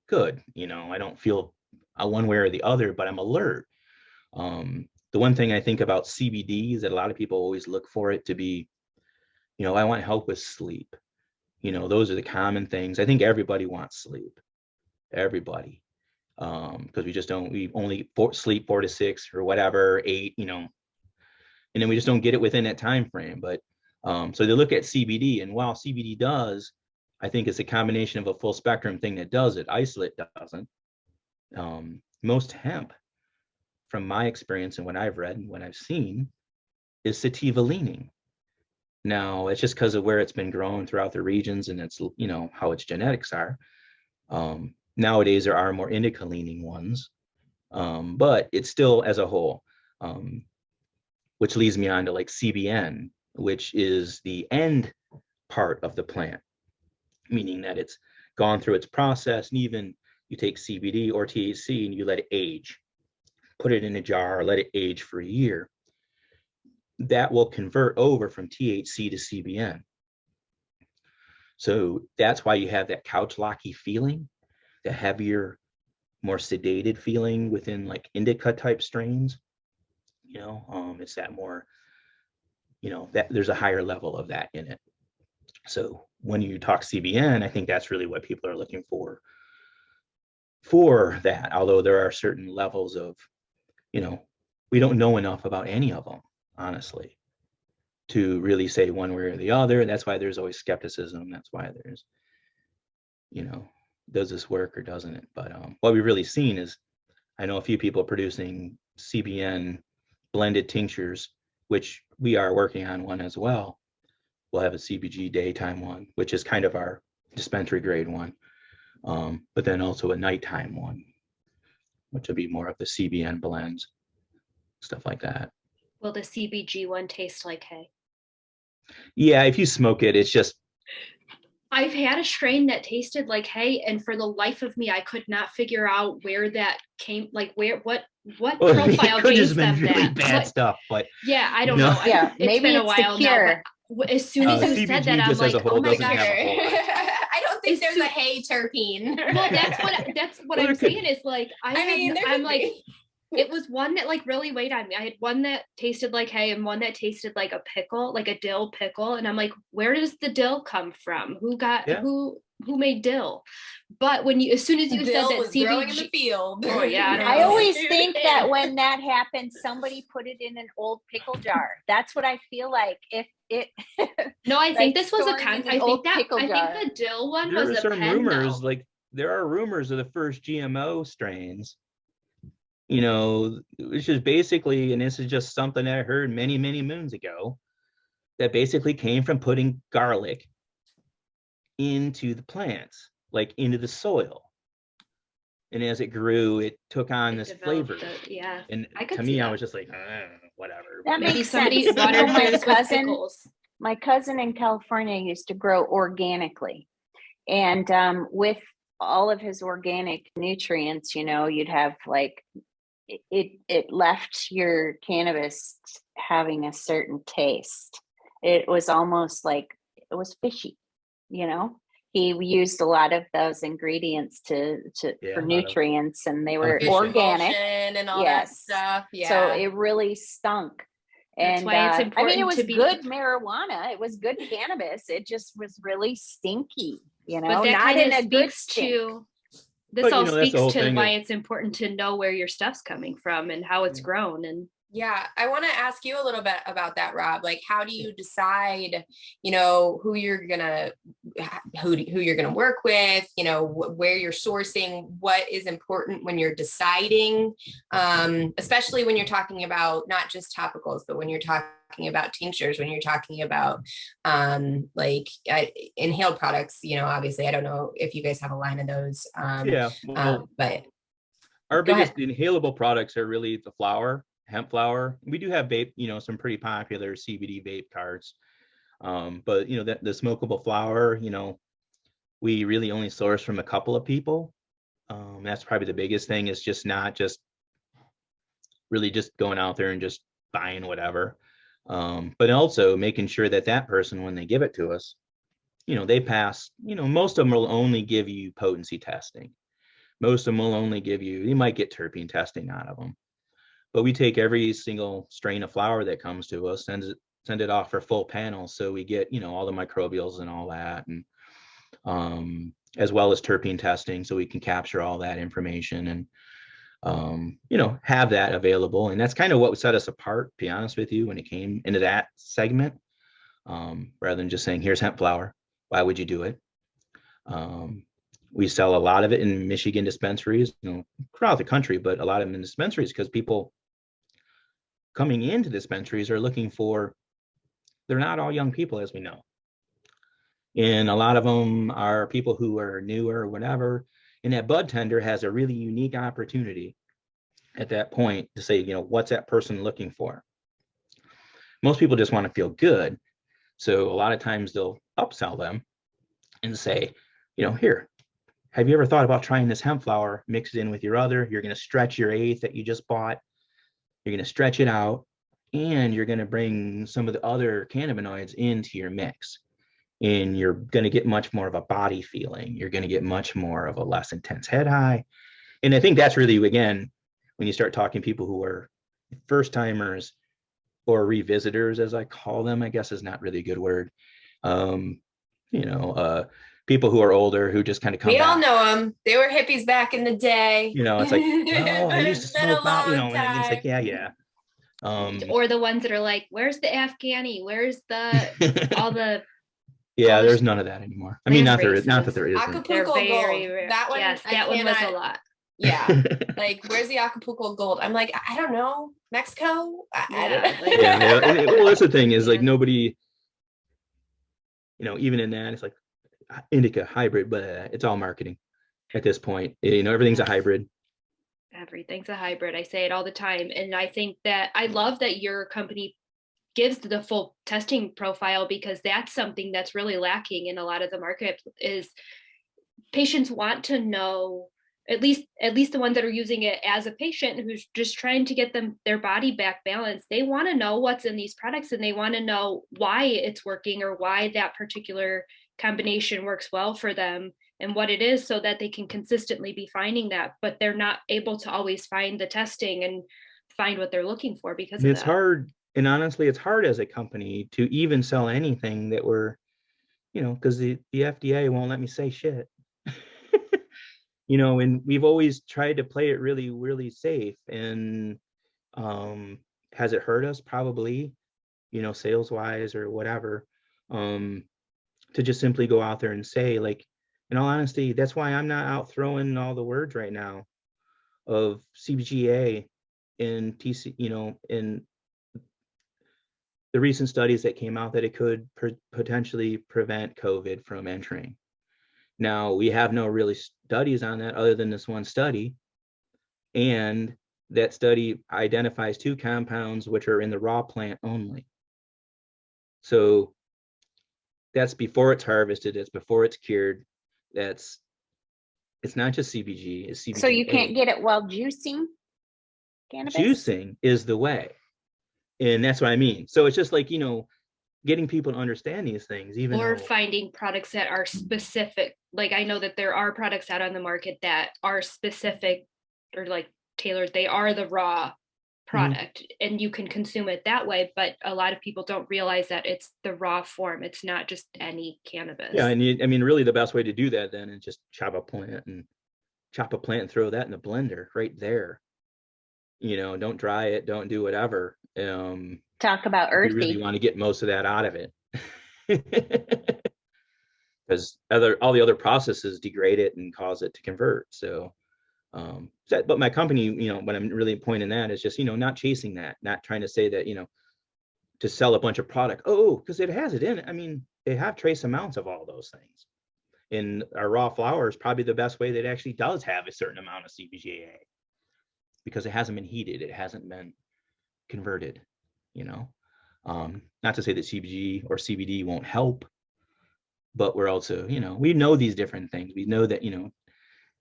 good. I don't feel one way or the other, but I'm alert. The one thing I think about CBD is that a lot of people always look for it to be, I want help with sleep. Those are the common things. I think everybody wants sleep. Everybody. Because we only sleep 4 to 6 or whatever, 8, and then we just don't get it within that time frame. But so they look at CBD, and while CBD does, I think it's a combination of a full spectrum thing that does it. Isolate doesn't. Most hemp, from my experience and what I've read and what I've seen, is sativa leaning. Now, it's just because of where it's been grown throughout the regions, and it's, how its genetics are. Nowadays, there are more indica leaning ones, but it's still as a whole, which leads me on to like CBN, which is the end part of the plant, meaning that it's gone through its process. And even you take CBD or THC and you let it age, put it in a jar, let it age for a year. that will convert over from THC to CBN. So that's why you have that couch locky feeling, the heavier, more sedated feeling within like indica type strains. It's that more, that there's a higher level of that in it. So when you talk CBN, I think that's really what people are looking for that. Although there are certain levels of, we don't know enough about any of them, honestly, to really say one way or the other. That's why there's always skepticism. That's why there's, does this work or doesn't it? But what we've really seen is, I know a few people producing CBN blended tinctures, which we are working on one as well. We'll have a CBG daytime one, which is kind of our dispensary grade one, but then also a nighttime one, which will be more of the CBN blends, stuff like that. Will the CBG one taste like hay? Yeah, if you smoke it, it's just. I've had a strain that tasted like hay, and for the life of me, I could not figure out where that came, like what profile gave them really that. Bad stuff, but yeah, I don't know. Yeah, it's been a while now. But as soon as you said that, I'm like, oh my gosh. I don't think there's a hay terpene. Well, that's what I'm saying is like, I'm like, it was one that like really weighed on me. I had one that tasted like hay and one that tasted like a pickle, like a dill pickle. And I'm like, where does the dill come from? Who made dill? But as soon as you said that CBG growing in the field. Oh yeah. I always think that when that happens, somebody put it in an old pickle jar. That's what I feel like. If it. No, I think this was I think the dill one was a pen. Rumors, like there are rumors of the first GMO strains. Which is basically, and this is just something I heard many, many moons ago, that basically came from putting garlic into the plants, like into the soil. And as it grew, it took on this flavor. And to me, I was just like, whatever. That Maybe makes somebody sense. watered My cousin in California used to grow organically. And with all of his organic nutrients, you'd have like, it left your cannabis having a certain taste. It was almost like it was fishy, He used a lot of those ingredients for nutrients, and they were organic and all that stuff. Yeah. So it really stunk. That's and why it's important it was to be good marijuana. It was good cannabis. It just was really stinky, but that not in a good stink. This all speaks to why it's important to know where your stuff's coming from and how it's grown. And yeah, I want to ask you a little bit about that, Rob. Like, how do you decide, who you're gonna work with, where you're sourcing, what is important when you're deciding, especially when you're talking about not just topicals, but when you're talking about tinctures, when you're talking about inhaled products, obviously, I don't know if you guys have a line of those. But our biggest inhalable products are really the flower. Hemp flower. We do have vape, some pretty popular CBD vape carts. But the smokable flower, we really only source from a couple of people. That's probably the biggest thing, is just not just really just going out there and just buying whatever. But also making sure that person, when they give it to us, they pass, most of them will only give you potency testing. Most of them will only give you might get terpene testing out of them. But we take every single strain of flower that comes to us, send it off for full panels, so we get all the microbials and all that, and as well as terpene testing, so we can capture all that information and have that available. And that's kind of what set us apart, to be honest with you, when it came into that segment, rather than just saying, here's hemp flower, why would you do it? We sell a lot of it in Michigan dispensaries, throughout the country, but a lot of them in dispensaries, because people coming into dispensaries are looking for, they're not all young people, as we know. And a lot of them are people who are newer or whatever. And that bud tender has a really unique opportunity at that point to say, what's that person looking for? Most people just want to feel good. So a lot of times they'll upsell them and say, here, have you ever thought about trying this hemp flower, mix it in with your other? You're going to stretch your eighth that you just bought. You're going to stretch it out. and you're going to bring some of the other cannabinoids into your mix. And you're going to get much more of a body feeling. You're going to get much more of a less intense head high. And I think that's really, again, when you start talking people who are first timers or revisitors, as I call them, I guess is not really a good word. People who are older who just kind of come We back. all know them. They were hippies back in the day. It's like, oh, I used to smoke out, and it's like, yeah. Or the ones that are like, where's the Afghani? Where's the all the there's none of that anymore. I mean, not that there isn't. Acapulco Gold. That one, yes, that one was a lot. Yeah. Like, where's the Acapulco Gold? I'm like, I don't know. Mexico? I don't know. Yeah. Well, that's the thing is like nobody, even in that, it's like indica, hybrid, but it's all marketing at this point. Everything's a hybrid. Everything's a hybrid. I say it all the time. And I think that I love that your company gives the full testing profile, because that's something that's really lacking in a lot of the market is patients want to know, at least the ones that are using it as a patient who's just trying to get their body back balanced. They want to know what's in these products, and they want to know why it's working or why that particular combination works well for them and what it is, so that they can consistently be finding that, but they're not able to always find the testing and find what they're looking for because it's hard. And honestly, it's hard as a company to even sell anything that we're, because the FDA won't let me say shit. And we've always tried to play it really, really safe. And has it hurt us? Probably, sales wise or whatever, to just simply go out there and say, like, in all honesty, that's why I'm not out throwing all the words right now of CBGA and TC, in the recent studies that came out that it could potentially prevent COVID from entering. Now, we have no really studies on that other than this one study. And that study identifies 2 compounds which are in the raw plant only. So that's before it's harvested, it's before it's cured. It's not just CBG, it's CBG. So you can't get it while juicing cannabis? Juicing is the way. And that's what I mean. So it's just like, getting people to understand these things, finding products that are specific. Like, I know that there are products out on the market that are specific or like tailored. They are the raw product, and you can consume it that way. But a lot of people don't realize that it's the raw form. It's not just any cannabis. Yeah. And really the best way to do that then is just chop a plant and throw that in the blender right there. Don't dry it, don't do whatever. Talk about earthy. You really want to get most of that out of it. Because all the other processes degrade it and cause it to convert. So, but my company, what I'm really pointing that is just, not chasing that, not trying to say that, to sell a bunch of product. Oh, because it has it in it. I mean, they have trace amounts of all those things. And our raw flower is probably the best way that actually does have a certain amount of CBGA, because it hasn't been heated. It hasn't been converted, not to say that CBG or CBD won't help, but we're also, we know these different things. We know that,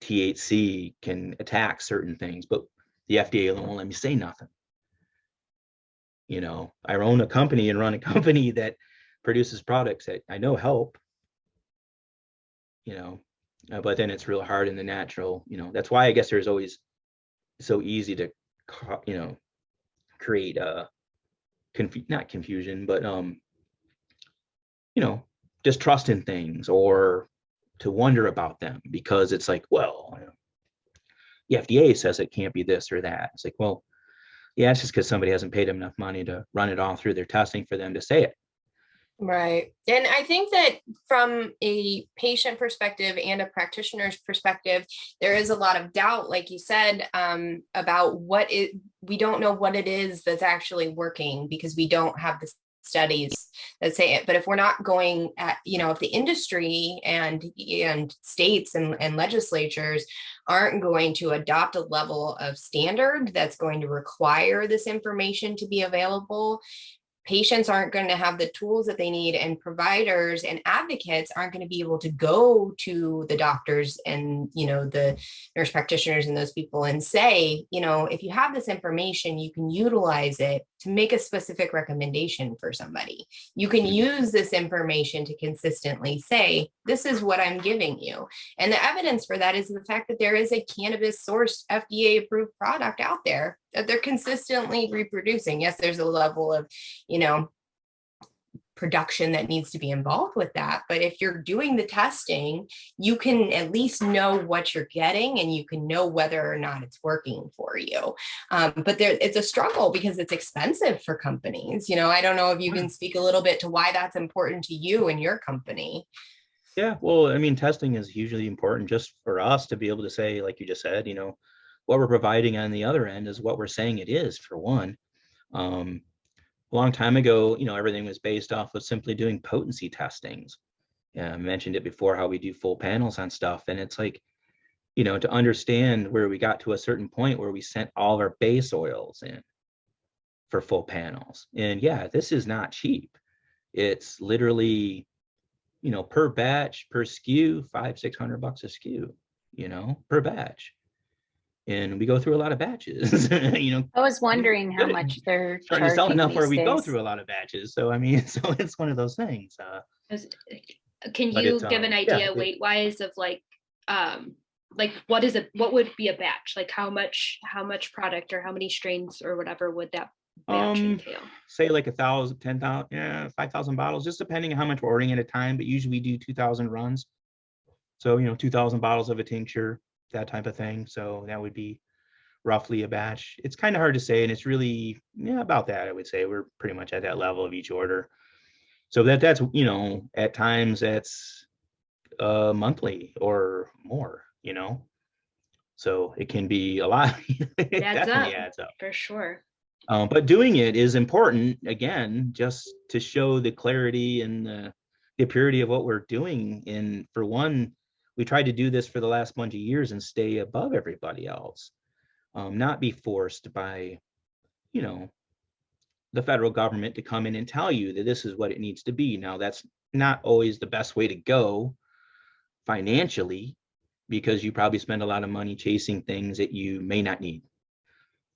THC can attack certain things, but the FDA won't let me say nothing. I own a company and run a company that produces products that I know help, but then it's real hard in the natural, that's why I guess there's always so easy to, create not confusion, but distrust in things or to wonder about them, because it's like, well, the FDA says it can't be this or that. It's like, well, yeah, it's just because somebody hasn't paid them enough money to run it all through their testing for them to say it. Right. And I think that from a patient perspective and a practitioner's perspective, there is a lot of doubt, like you said, about we don't know what it is that's actually working, because we don't have the studies that say it. But if we're not going at, if the industry and states and legislatures aren't going to adopt a level of standard that's going to require this information to be available, patients aren't going to have the tools that they need, and providers and advocates aren't going to be able to go to the doctors and, the nurse practitioners and those people and say, if you have this information, you can utilize it to make a specific recommendation for somebody. You can use this information to consistently say, this is what I'm giving you. And the evidence for that is the fact that there is a cannabis sourced FDA approved product out there that they're consistently reproducing. Yes, there's a level of, production that needs to be involved with that. But if you're doing the testing, you can at least know what you're getting, and you can know whether or not it's working for you. But it's a struggle because it's expensive for companies. I don't know if you can speak a little bit to why that's important to you and your company. Yeah, well, I mean, testing is hugely important just for us to be able to say, like you just said, what we're providing on the other end is what we're saying it is, for one. A long time ago, everything was based off of simply doing potency testings. I mentioned it before, how we do full panels on stuff. And it's like, to understand where we got to a certain point where we sent all of our base oils in for full panels. And yeah, this is not cheap. It's literally, per batch, per SKU, $500-600 a SKU, per batch. And we go through a lot of batches. I was wondering how much they're starting to sell enough where we days. go through a lot of batches. So I mean, so it's one of those things. Can you give an idea weight-wise of like what would be a batch? Like how much product or how many strains or whatever would that batch entail? Say like 1,000, 10,000, 5,000 bottles, just depending on how much we're ordering at a time. But usually we do 2,000 runs. So 2,000 bottles of a tincture, that type of thing. So that would be roughly a batch. It's kind of hard to say, and it's really about that. I would say we're pretty much at that level of each order. So that's at times that's monthly or more. So it can be a lot. It definitely adds up for sure. But doing it is important, again, just to show the clarity and the purity of what we're doing. And for one, we tried to do this for the last bunch of years and stay above everybody else, not be forced by, the federal government to come in and tell you that this is what it needs to be. Now, that's not always the best way to go financially, because you probably spend a lot of money chasing things that you may not need.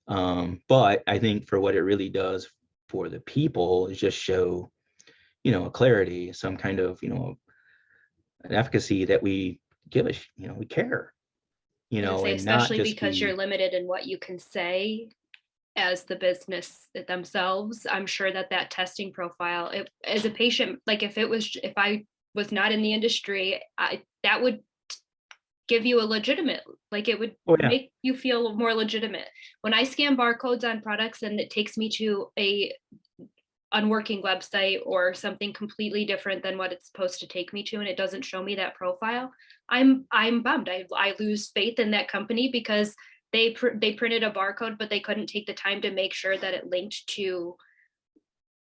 But I think for what it really does for the people is just show, a clarity, some kind of, an efficacy that we give us, we care, and especially because you're limited in what you can say as the business themselves. I'm sure that testing profile, as a patient, like if I was not in the industry, that would give you a legitimate, like it would make you feel more legitimate. When I scan barcodes on products and it takes me to a unworking website or something completely different than what it's supposed to take me to, and it doesn't show me that profile, I'm bummed. I lose faith in that company because they printed a barcode, but they couldn't take the time to make sure that it linked to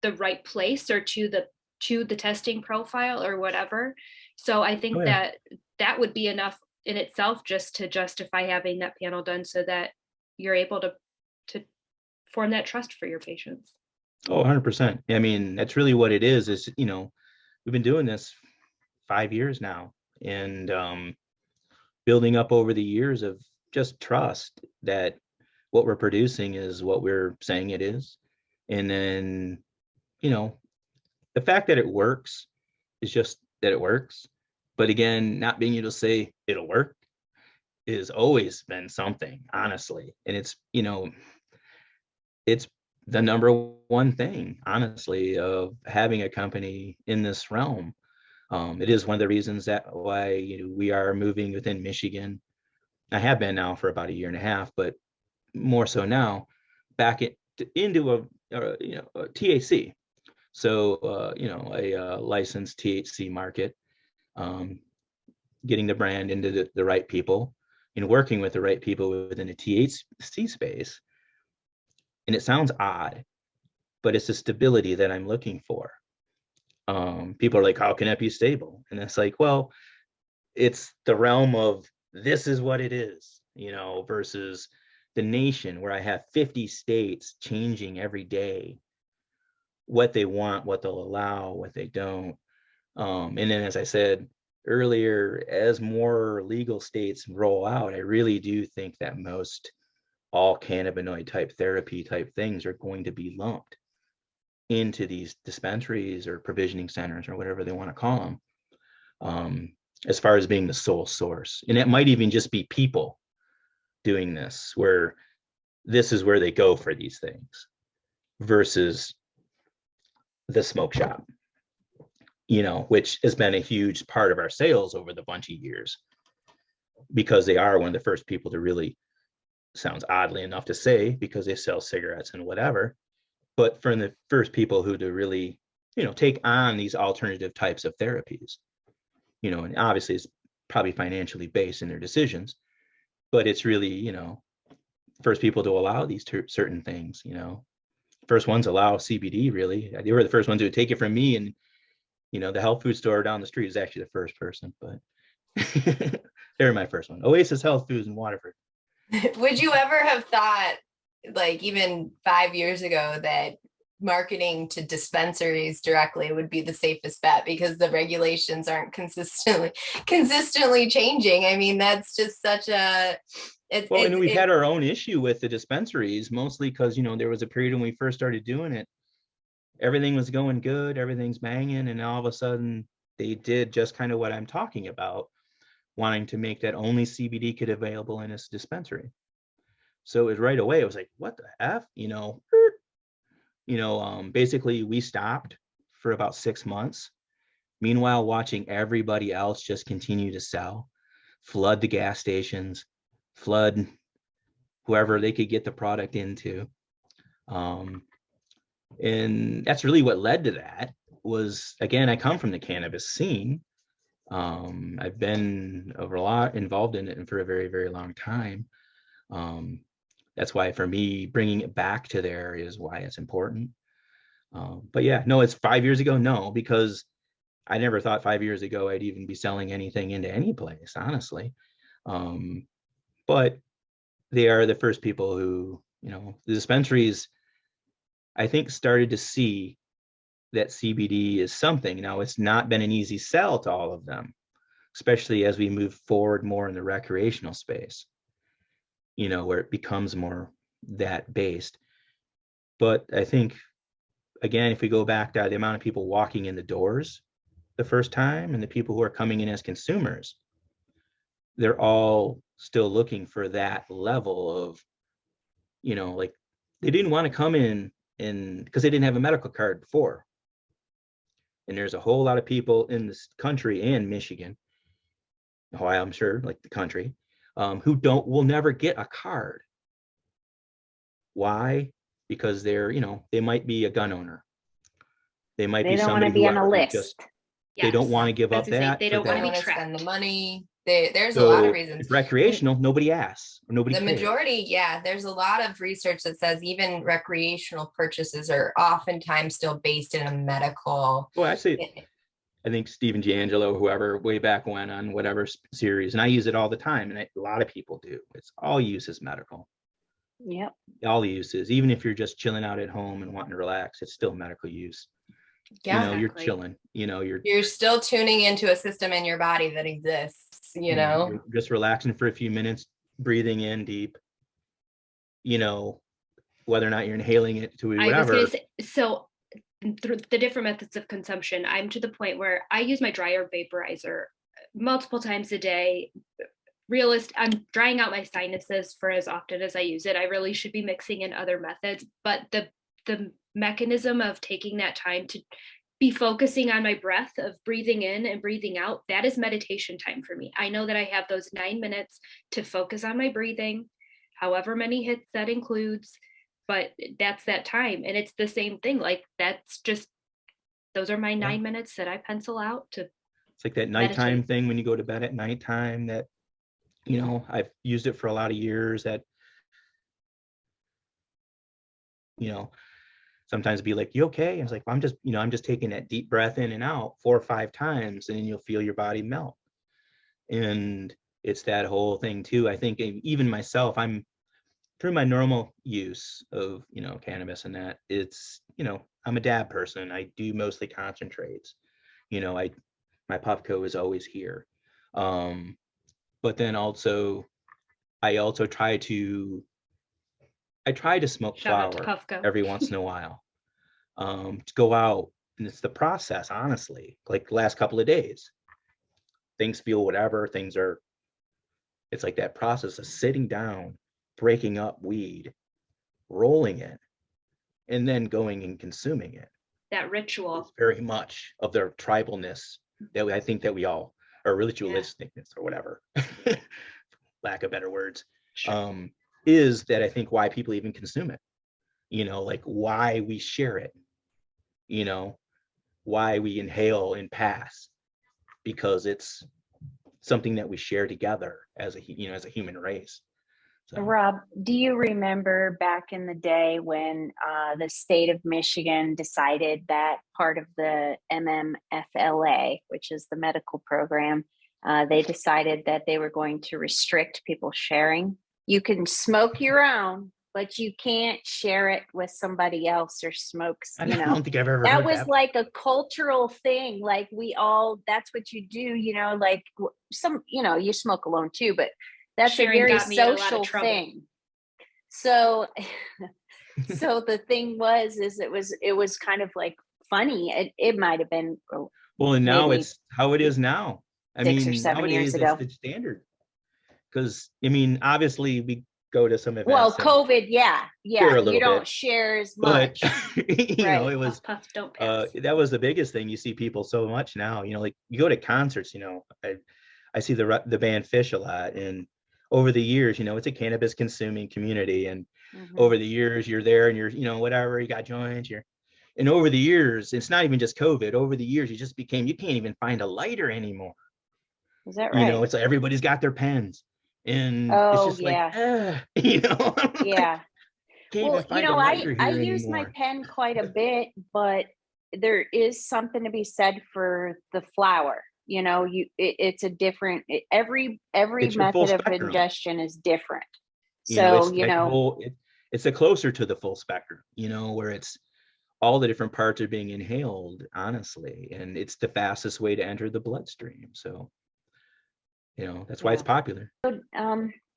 the right place or to the testing profile or whatever. So I think that would be enough in itself just to justify having that panel done, so that you're able to form that trust for your patients. Oh, 100%. I mean, that's really what it is, we've been doing this 5 years now, and building up over the years of just trust that what we're producing is what we're saying it is. And then, the fact that it works is just that it works. But again, not being able to say it'll work is always been something, honestly. And it's, it's the number one thing, honestly, of having a company in this realm. It is one of the reasons that why we are moving within Michigan. I have been now for about 1.5 years, but more so now back into a THC. So, a licensed THC market, getting the brand into the right people and working with the right people within the THC space. And it sounds odd, but it's the stability that I'm looking for. People are like, how can it be stable? And it's like, well, it's the realm of this is what it is, versus the nation where I have 50 states changing every day. what they want, what they'll allow, what they don't. And then, as I said earlier, as more legal states roll out, I really do think that most all cannabinoid type therapy type things are going to be lumped into these dispensaries or provisioning centers or whatever they want to call them, as far as being the sole source. And it might even just be people doing this, where this is where they go for these things versus the smoke shop, which has been a huge part of our sales over the bunch of years, because they are one of the first people to really, sounds oddly enough to say, because they sell cigarettes and whatever, but from the first people who to really, take on these alternative types of therapies, and obviously it's probably financially based in their decisions, but it's really, first people to allow these certain things, first ones allow CBD, really. They were the first ones who would take it from me, and, the health food store down the street is actually the first person, but they're my first one. Oasis Health Foods in Waterford. Would you ever have thought, like even 5 years ago, that marketing to dispensaries directly would be the safest bet, because the regulations aren't consistently changing? I mean, that's just such a and we've had our own issue with the dispensaries, mostly because there was a period when we first started doing it, everything was going good, everything's banging, and all of a sudden they did just kind of what I'm talking about, wanting to make that only CBD could available in this dispensary. So it was right away, it was like, what the F, basically we stopped for about 6 months. Meanwhile, watching everybody else just continue to sell, flood the gas stations, flood whoever they could get the product into. And that's really what led to that. Was, again, I come from the cannabis scene. I've been a lot involved in it for a very, very long time. That's why for me, bringing it back to there is why it's important. But yeah, no, it's 5 years ago. No, because I never thought 5 years ago I'd even be selling anything into any place, honestly. But they are the first people who, the dispensaries, I think, started to see that CBD is something. Now, it's not been an easy sell to all of them, especially as we move forward more in the recreational space, where it becomes more that based. But I think, again, if we go back to the amount of people walking in the doors the first time and the people who are coming in as consumers, they're all still looking for that level of, like, they didn't want to come in because they didn't have a medical card before. And there's a whole lot of people in this country and Michigan, Ohio, I'm sure, like the country, who will never get a card. Why? Because they're, they might be a gun owner. They might be somebody who on a list. Just, they don't want to give up that. They don't want to be trapped. Spend the money. There's a lot of reasons. Recreational, nobody asks. Or nobody cares. Majority, yeah. There's a lot of research that says even recreational purchases are oftentimes still based in a medical. Well, actually, I think Stephen D'Angelo, whoever, way back when on whatever series, and I use it all the time, and a lot of people do. It's all use is medical. Yep. All uses, even if you're just chilling out at home and wanting to relax, it's still medical use. Yeah, you're chilling. You're still tuning into a system in your body that exists. You're just relaxing for a few minutes, breathing in deep. Whether or not you're inhaling it to whatever. I was going to say, so through the different methods of consumption, I'm to the point where I use my dryer vaporizer multiple times a day. I'm drying out my sinuses for as often as I use it. I really should be mixing in other methods, but the mechanism of taking that time to be focusing on my breath, of breathing in and breathing out, that is meditation time for me. I know that I have those 9 minutes to focus on my breathing, however many hits that includes, but that's that time. And it's the same thing. Like, that's just, those are my 9 minutes that I pencil out to. It's like that nighttime thing when you go to bed at nighttime that, I've used it for a lot of years, that, sometimes be like, you okay? And it's like, well, I'm just taking that deep breath in and out 4 or 5 times, and then you'll feel your body melt. And it's that whole thing too. I think even myself, I'm through my normal use of, cannabis and that, it's, I'm a dab person. I do mostly concentrates. My Puffco is always here. But then also, I try to smoke flower every once in a while. To go out, and it's the process, honestly. Like the last couple of days, things feel whatever, it's like that process of sitting down, breaking up weed, rolling it, and then going and consuming it. That ritual. It's very much of their tribalness that I think that we all, or ritualisticness or whatever, lack of better words, is that I think why people even consume it, like why we share it, why we inhale and pass, because it's something that we share together as a human race. So. Rob, do you remember back in the day when the state of Michigan decided that part of the MMFLA, which is the medical program, they decided that they were going to restrict people sharing? You can smoke your own, but you can't share it with somebody else or smokes. I don't think I've ever that heard was that. Like a cultural thing. Like that's what you do, like some, you smoke alone too, but that's sharing a very social thing. So, so the thing it was kind of like funny. It might've been. Well, and now it's how it is now. I mean, 6 or 7 years ago. It's standard. Because obviously we go to some events. Well, COVID, yeah, you don't bit. Share as much. But it was puff, don't pass. That was the biggest thing. You see people so much now. Like you go to concerts. I see the band Fish a lot, and over the years, it's a cannabis consuming community, and over the years you're there, and you're whatever, you got joints, and over the years, it's not even just COVID. Over the years, you can't even find a lighter anymore. Is that right? It's like everybody's got their pens. And it's just yeah. Yeah. Well, I use my pen quite a bit, but there is something to be said for the flower. It's a different. Every method of ingestion is different. So it's a closer to the full spectrum. Where it's all the different parts are being inhaled, honestly, and it's the fastest way to enter the bloodstream. So. That's why it's popular. So,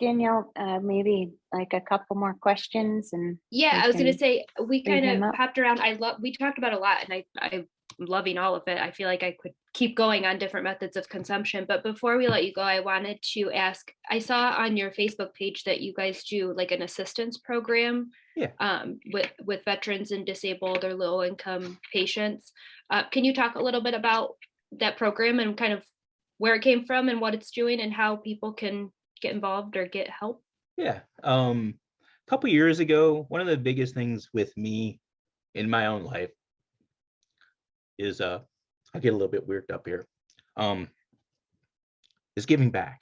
Danielle, maybe like a couple more questions, and I was going to say we kind of hopped around. We talked about a lot, and I'm loving all of it. I feel like I could keep going on different methods of consumption, but before we let you go, I wanted to ask. I saw on your Facebook page that you guys do like an assistance program, with veterans and disabled or low income patients. Can you talk a little bit about that program and kind of where it came from and what it's doing and how people can get involved or get help? Yeah. A couple years ago, one of the biggest things with me in my own life is, I'll get a little bit weirded up here, is giving back.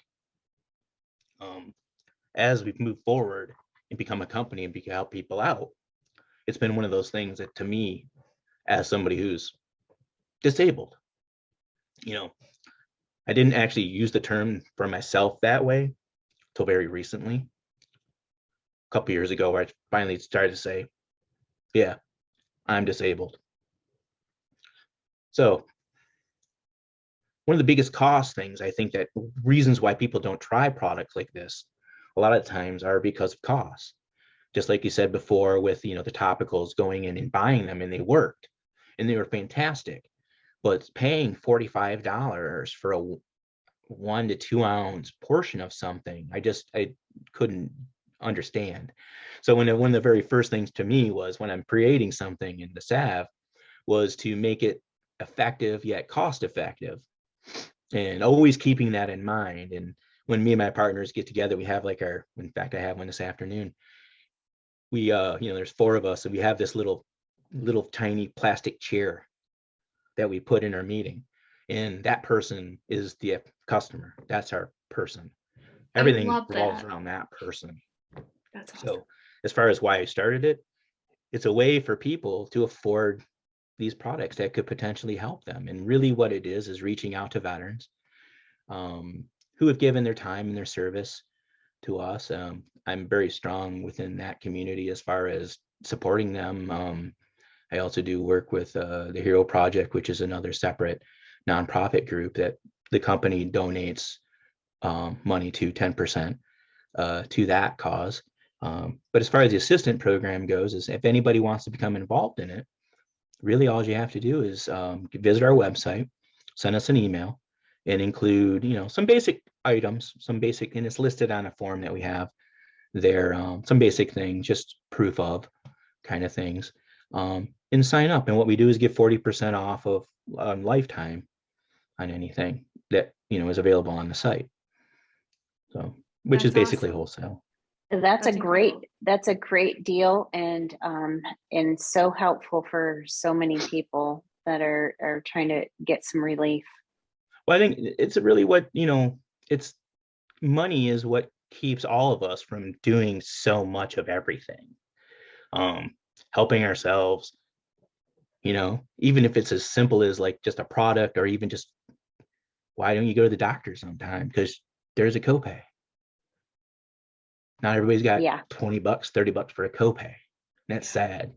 As we've moved forward and become a company and help people out, it's been one of those things that to me, as somebody who's disabled, I didn't actually use the term for myself that way until very recently. A couple years ago, where I finally started to say, yeah, I'm disabled. So one of the biggest cost things, I think, that reasons why people don't try products like this a lot of times are because of cost. Just like you said before with, the topicals, going in and buying them, and they worked and they were fantastic. But paying $45 for a 1 to 2 ounce portion of something, I couldn't understand. So one of the very first things to me was, when I'm creating something in the salve, was to make it effective yet cost effective, and always keeping that in mind. And when me and my partners get together, we have in fact, I have one this afternoon. We there's 4 of us, and we have this little tiny plastic chair that we put in our meeting, and that person is the customer. That's our person. Everything revolves around that person. That's awesome. So as far as why I started it, it's a way for people to afford these products that could potentially help them. And really what it is reaching out to veterans who have given their time and their service to us. I'm very strong within that community as far as supporting them. I also do work with the Hero Project, which is another separate nonprofit group that the company donates money to 10% to that cause. But as far as the assistant program goes, is if anybody wants to become involved in it, really all you have to do is visit our website, send us an email, and include, some basic items, and it's listed on a form that we have there, some basic things, just proof of kind of things, and sign up. And what we do is give 40% off of lifetime on anything that, is available on the site. So, which is basically awesome. Wholesale. That's a great deal, and so helpful for so many people that are trying to get some relief. Well, I think it's really what, it's money is what keeps all of us from doing so much of everything. Helping ourselves, even if it's as simple as like just a product, or even just, why don't you go to the doctor sometime? Because there's a copay. Not everybody's got $20, $30 for a copay. That's sad.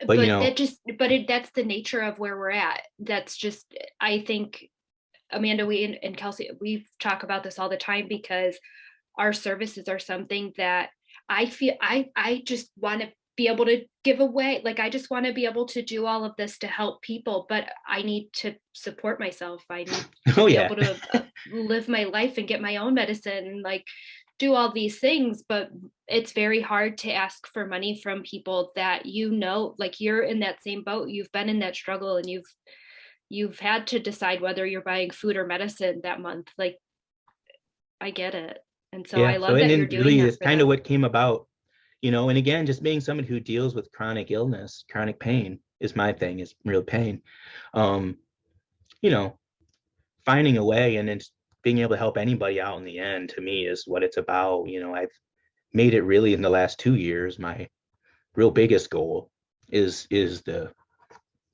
But that's the nature of where we're at. That's just, I think, Amanda, we and Kelsey, we talk about this all the time, because our services are something that I feel I just want to be able to give away. Like, I just want to be able to do all of this to help people, but I need to support myself. I need to be able to live my life and get my own medicine, and like do all these things. But it's very hard to ask for money from people that, like, you're in that same boat. You've been in that struggle, and you've had to decide whether you're buying food or medicine that month. Like, I get it. And so I love that you're doing really, that. it's kind of what came about, and again, just being someone who deals with chronic illness, chronic pain is my thing, is real pain. Finding a way and then being able to help anybody out in the end, to me, is what it's about. I've made it really in the last 2 years. My real biggest goal is the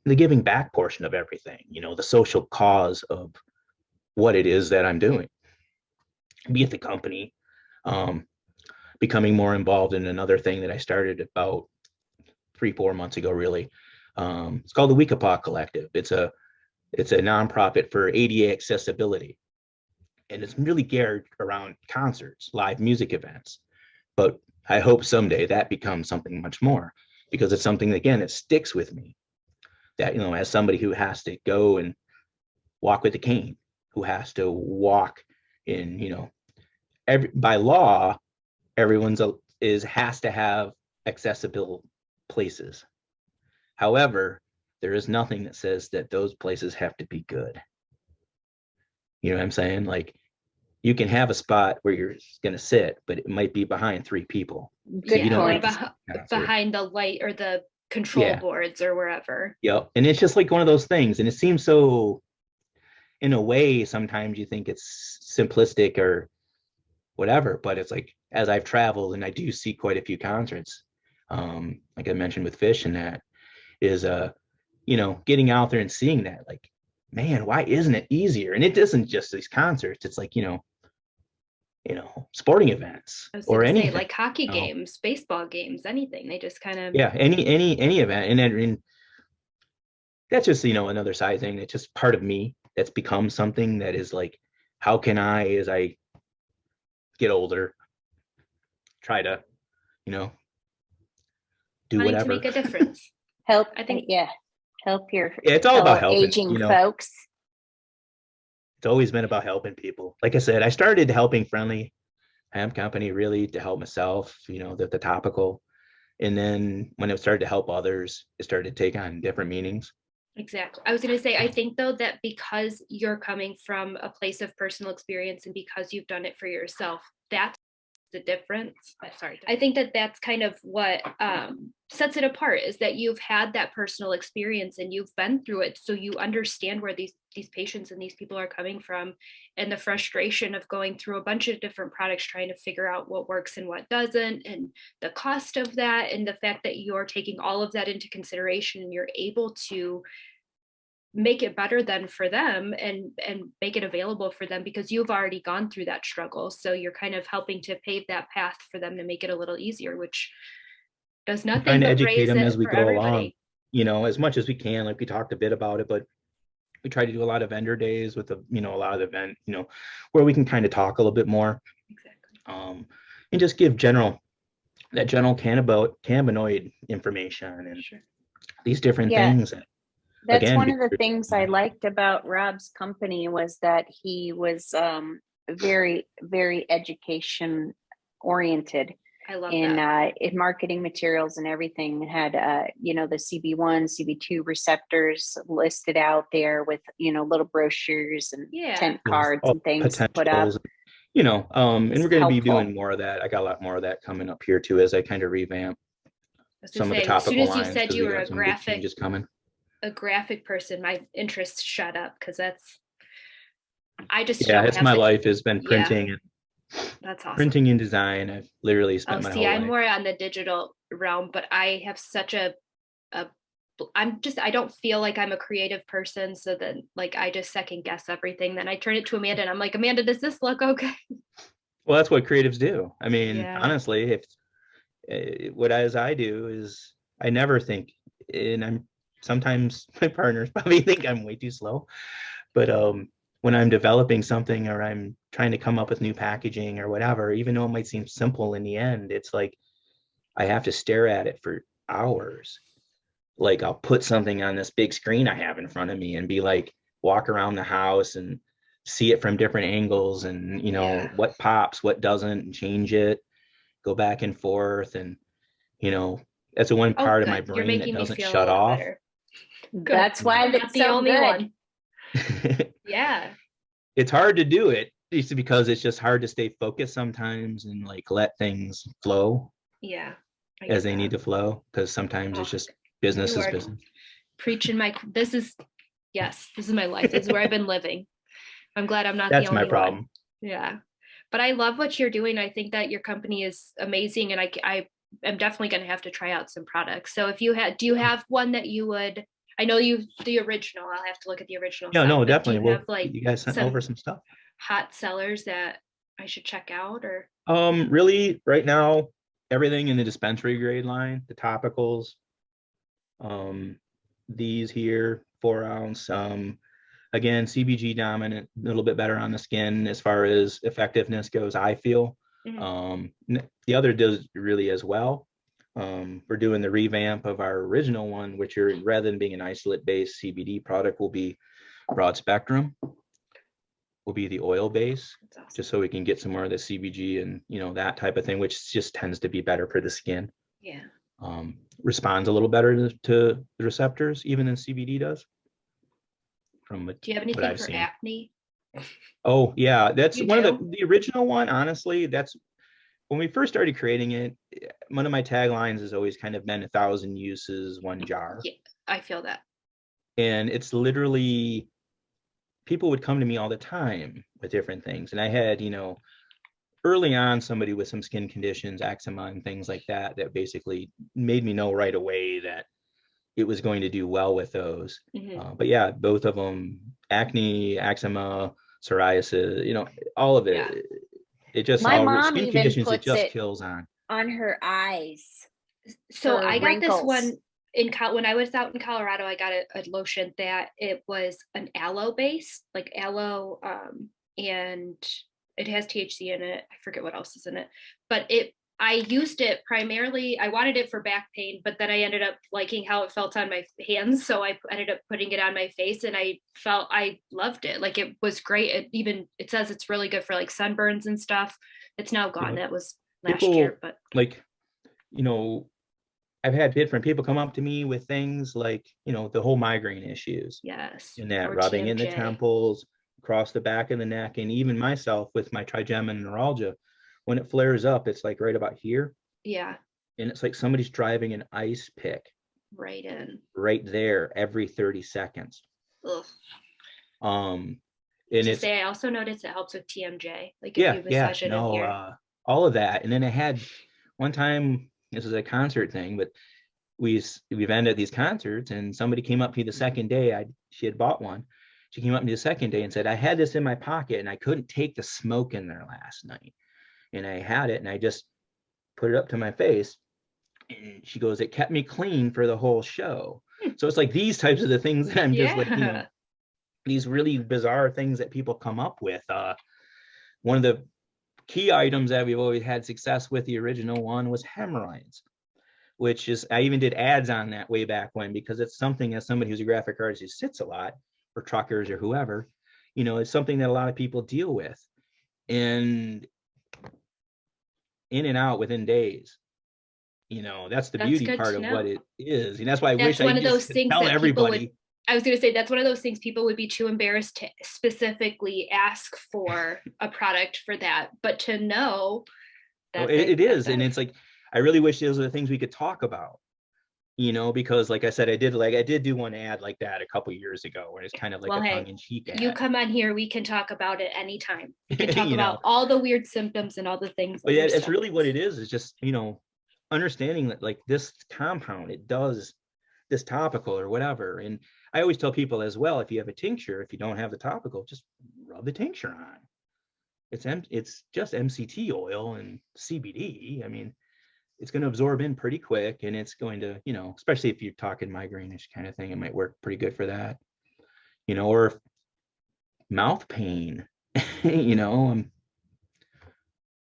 giving back portion of everything, the social cause of what it is that I'm doing. Be it the company, becoming more involved in another thing that I started about 3-4 months ago, really. It's called the Weekapac Collective. It's a nonprofit for ADA accessibility. And it's really geared around concerts, live music events. But I hope someday that becomes something much more, because it's something, again, that sticks with me. That, as somebody who has to go and walk with a cane, who has to walk in, by law, everyone's has to have accessible places. However, there is nothing that says that those places have to be good. You know what I'm saying? Like, you can have a spot where you're going to sit, but it might be behind 3 people. Good point. Behind the light or the control boards or wherever. Yep. And it's just like one of those things. And it seems so, in a way, sometimes you think it's simplistic or whatever, but it's like, as I've traveled and I do see quite a few concerts, like I mentioned with Fish, and that is, getting out there and seeing that, like, man, why isn't it easier? And it isn't just these concerts. It's like, sporting events or anything, like hockey games, baseball games, anything. They just kind of, any event. And then that's just, another side thing. It's just part of me that's become something that is like, how can I, as I get older, try to, do whatever to make a difference. Help. I think, help your it's all about helping aging folks. It's always been about helping people. Like I said, I started Helping Friendly Hemp Company really to help myself, the topical. And then when it started to help others, it started to take on different meanings. Exactly. I was going to say, I think, though, that because you're coming from a place of personal experience and because you've done it for yourself, that's the difference. I think that that's kind of what sets it apart, is that you've had that personal experience and you've been through it. So you understand where these patients and these people are coming from, and the frustration of going through a bunch of different products, trying to figure out what works and what doesn't, and the cost of that, and the fact that you're taking all of that into consideration and you're able to make it better then for them and make it available for them, because you've already gone through that struggle. So you're kind of helping to pave that path for them to make it a little easier, which does nothing trying to but educate raise them it as we for go everybody. along, as much as we can. Like we talked a bit about it, but we try to do a lot of vendor days with a lot of event, where we can kind of talk a little bit more, Exactly. and just give general cannabinoid information and Sure. these different Yeah. things. That's Again, one of the things I liked about Rob's company, was that he was very, very education oriented. I love in that. In marketing materials and everything. It had the CB1, CB2 receptors listed out there with little brochures and tent cards and things put up. And we're going to be helpful. doing more of that. I got a lot more of that coming up here too, as I kind of revamp some of the as soon topical as you lines, said 'cause you we were got some big changes coming. a graphic person, my interest shut up, because I just it's my life has been printing and that's awesome. Printing and design. I've literally spent my whole life. I'm more on the digital realm, but I have such I don't feel like I'm a creative person. So then I just second guess everything. Then I turn it to Amanda and I'm like, Amanda, does this look okay? Well, that's what creatives do. I mean, honestly, if I do is I never think, and sometimes my partners probably think I'm way too slow, but when I'm developing something or I'm trying to come up with new packaging or whatever, even though it might seem simple in the end, it's like I have to stare at it for hours. Like I'll put something on this big screen I have in front of me and be like, walk around the house and see it from different angles and, what pops, what doesn't, and change it, go back and forth. And, that's the one part of my brain that doesn't shut off. That's why that's the only one. Yeah. It's hard to do it because it's just hard to stay focused sometimes and let things flow. Yeah. As they need to flow, because sometimes it's just business is business. Preaching this is my life. This is where I've been living. I'm glad I'm not That's the only my problem. one. Yeah. But I love what you're doing. I think that your company is amazing, and I am definitely going to have to try out some products. So if do you have one that you would, I know the original, I'll have to look at the original. Yeah, no, definitely. Do you have you guys sent over some stuff. Hot sellers that I should check out, or? Really right now, everything in the dispensary grade line, the topicals, these here, 4 ounce, again, CBG dominant, a little bit better on the skin as far as effectiveness goes, I feel. Mm-hmm. The other does really as well. We're doing the revamp of our original one, which rather than being an isolate based CBD product, will be broad spectrum, will be the oil base, awesome. Just so we can get some more of the CBG and that type of thing, which just tends to be better for the skin. Yeah. Responds a little better to the receptors even than CBD does. Do you have anything for acne? Oh yeah, that's one of the original one. Honestly, that's when we first started creating it. One of my taglines has always kind of been 1,000 uses, 1 jar. Yeah, I feel that. And it's literally, people would come to me all the time with different things. And I had, early on, somebody with some skin conditions, eczema and things like that, that basically made me know right away that it was going to do well with those. Mm-hmm. But yeah, both of them, acne, eczema, psoriasis, all of it. Yeah. It just, my all mom skin even conditions, puts it just kills on her eyes. So I got wrinkles. This one when I was out in Colorado, I got a lotion that it was an aloe base, like aloe, and it has THC in it. I forget what else is in it, but I used it primarily, I wanted it for back pain, but then I ended up liking how it felt on my hands. So I ended up putting it on my face, and I loved it. Like, it was great. It says it's really good for sunburns and stuff. It's now gone. That was last year, but I've had different people come up to me with things like, the whole migraine issues. Yes. And that rubbing TMJ. In the temples, across the back of the neck, and even myself with my trigeminal neuralgia. When it flares up, it's like right about here. Yeah. And it's like somebody's driving an ice pick right there every 30 seconds. Ugh. And I also noticed it helps with TMJ. Like, if you massage it in here. All of that. And then I had one time, this is a concert thing, but we've ended at these concerts, and somebody came up to me the second day. She had bought one. She came up to me the second day and said, I had this in my pocket and I couldn't take the smoke in there last night. And I had it and I just put it up to my face. And she goes, it kept me clean for the whole show. So it's like these types of the things that I'm just like, these really bizarre things that people come up with. One of the key items that we've always had success with, the original one, was hemorrhoids, which is, I even did ads on that way back when, because it's something, as somebody who's a graphic artist who sits a lot, or truckers or whoever, it's something that a lot of people deal with, and in and out within days. That's the beauty part of what it is. And that's why I wish I just could tell everybody. I was going to say, that's one of those things people would be too embarrassed to specifically ask for a product for that, but to know that it is. And it's like, I really wish those are the things we could talk about, because like I said, I did do one ad like that a couple years ago, where it's kind of like a tongue-in-cheek ad. You come on here, we can talk about it anytime. We can talk about all the weird symptoms and all the things. But yeah, it's really what it is just, understanding that like this compound, it does this topical or whatever. And I always tell people as well, if you have a tincture, if you don't have the topical, just rub the tincture on. It's just MCT oil and CBD. I mean, it's going to absorb in pretty quick, and it's going to, especially if you're talking migraine-ish kind of thing, it might work pretty good for that, or mouth pain,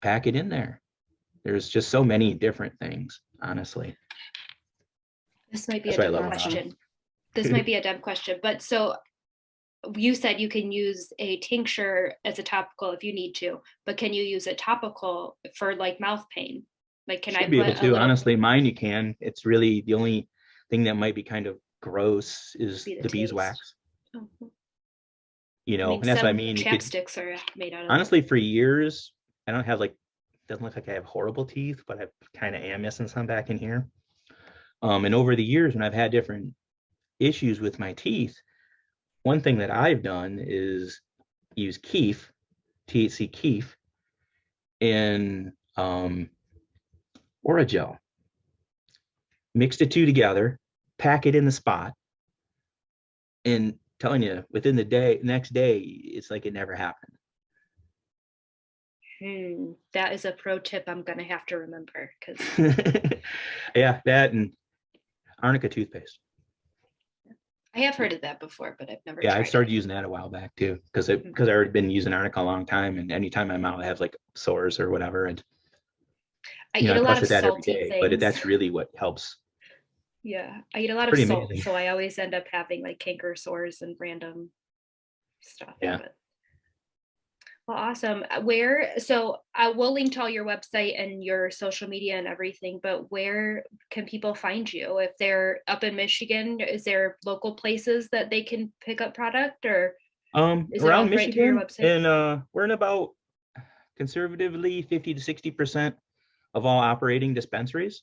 pack it in there. There's just so many different things, honestly. This might be a dumb question. This might be a dumb question, but so you said you can use a tincture as a topical if you need to, but can you use a topical for like mouth pain? Like, can I be able to? Honestly, mine you can. It's really the only thing that might be kind of gross is the beeswax. Mm-hmm. And that's what I mean. Chapsticks are made out of. Honestly, for years, I don't have doesn't look like I have horrible teeth, but I kind of am missing some back in here. And over the years, when I've had different issues with my teeth, one thing that I've done is use keef, THC keef, in Oragel. Mixed the two together, pack it in the spot, and telling you, within the next day, it's like it never happened. That is a pro tip I'm gonna have to remember, because yeah, that and Arnica Toothpaste. I have heard of that before, but I've never. Yeah, I started using that a while back too, because I already been using Arnica a long time, and anytime my mouth has like sores or whatever, and I eat a lot of salty things. But that's really what helps. Yeah, I eat a lot of salt, so I always end up having like canker sores and stuff. Yeah. Well, awesome. So I will link to all your website and your social media and everything, but where can people find you? If they're up in Michigan, is there local places that they can pick up product, or is around Michigan? And we're in about conservatively 50 to 60% of all operating dispensaries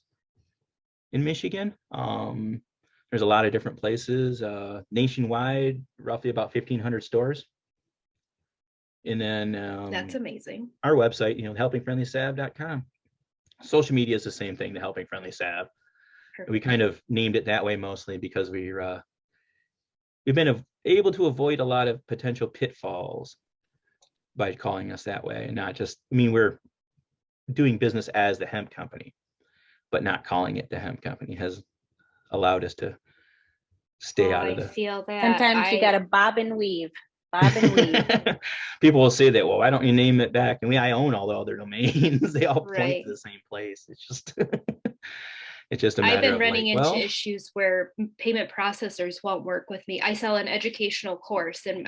in Michigan. There's a lot of different places, nationwide, roughly about 1,500 stores. And then that's amazing. Our website, helpingfriendlysalve.com. Social media is the same thing, the Helping Friendly Salve. We kind of named it that way mostly because we've been able to avoid a lot of potential pitfalls by calling us that way, and not just, we're doing business as the hemp company, but not calling it the hemp company has allowed us to stay out of the. I feel that sometimes you got to bob and weave. People will say that, well, why don't you name it back? And I own all the other domains. They all point to the same place. It's just a matter. I've been running into issues where payment processors won't work with me. I sell an educational course, and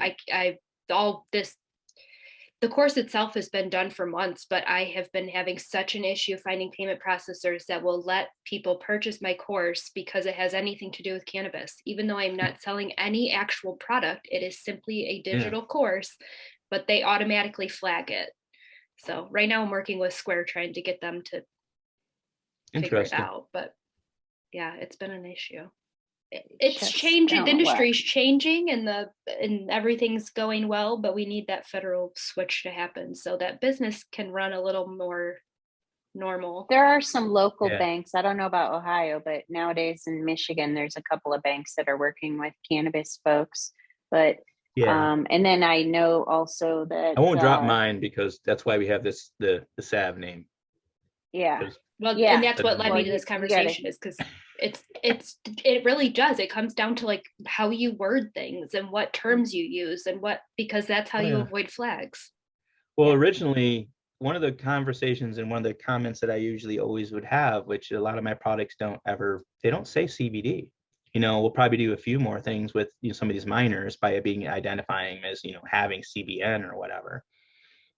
the course itself has been done for months, but I have been having such an issue finding payment processors that will let people purchase my course because it has anything to do with cannabis. Even though I'm not selling any actual product, it is simply a digital course, but they automatically flag it. So right now I'm working with Square trying to get them to figure it out. But yeah, it's been an issue. It's changing. The industry's changing, and everything's going well, but we need that federal switch to happen so that business can run a little more normal. There are some local Yeah. banks. I don't know about Ohio, but nowadays in Michigan, there's a couple of banks that are working with cannabis folks. But Yeah. and then I know also that I won't drop mine because that's why we have the salve name. Yeah. 'Cause- Well, Yeah. and that's what led Well, me to this conversation is because it really does. It comes down to like how you word things and what terms you use and because that's how you avoid flags. Well, originally, one of the conversations and one of the comments that I usually always would have, which a lot of my products they don't say CBD. We'll probably do a few more things with some of these minors by identifying as, having CBN or whatever.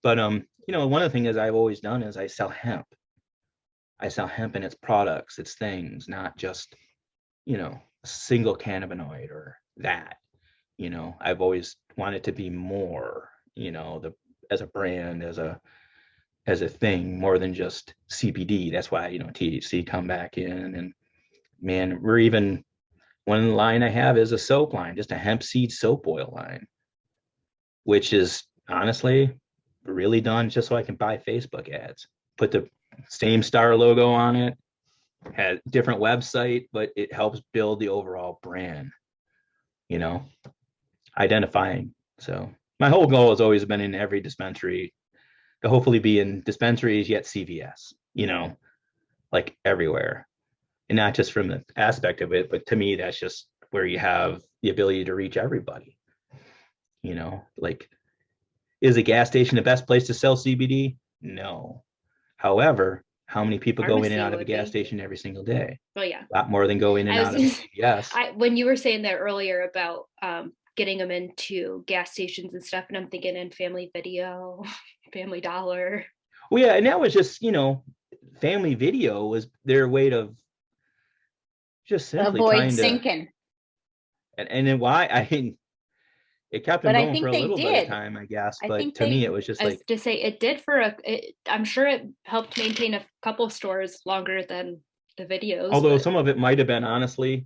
But, one of the things I've always done is I sell hemp. I sell hemp and its products, its things, not just, a single cannabinoid or that. I've always wanted to be more, as a brand, as a thing, more than just CBD. That's why, THC come back in. And man, one line I have is a soap line, just a hemp seed soap oil line, which is honestly really done just so I can buy Facebook ads. Put the same star logo on it, had a different website, but it helps build the overall brand, identifying. So my whole goal has always been in every dispensary to hopefully be in dispensaries, yet CVS, like everywhere. And not just from the aspect of it, but to me, that's just where you have the ability to reach everybody. Like, is a gas station the best place to sell CBD? No. However, how many people go in and out of a gas station every single day? Well, yeah. A lot more than go in and out of CVS. When you were saying that earlier about getting them into gas stations and stuff, and I'm thinking in Family Video, Family Dollar. Well, yeah, and that was just, Family Video was their way to just simply avoid sinking. And then why it kept them going for a little bit of time, I guess. But to me, it was just like to say it did I'm sure it helped maintain a couple stores longer than the videos. Although some of it might have been honestly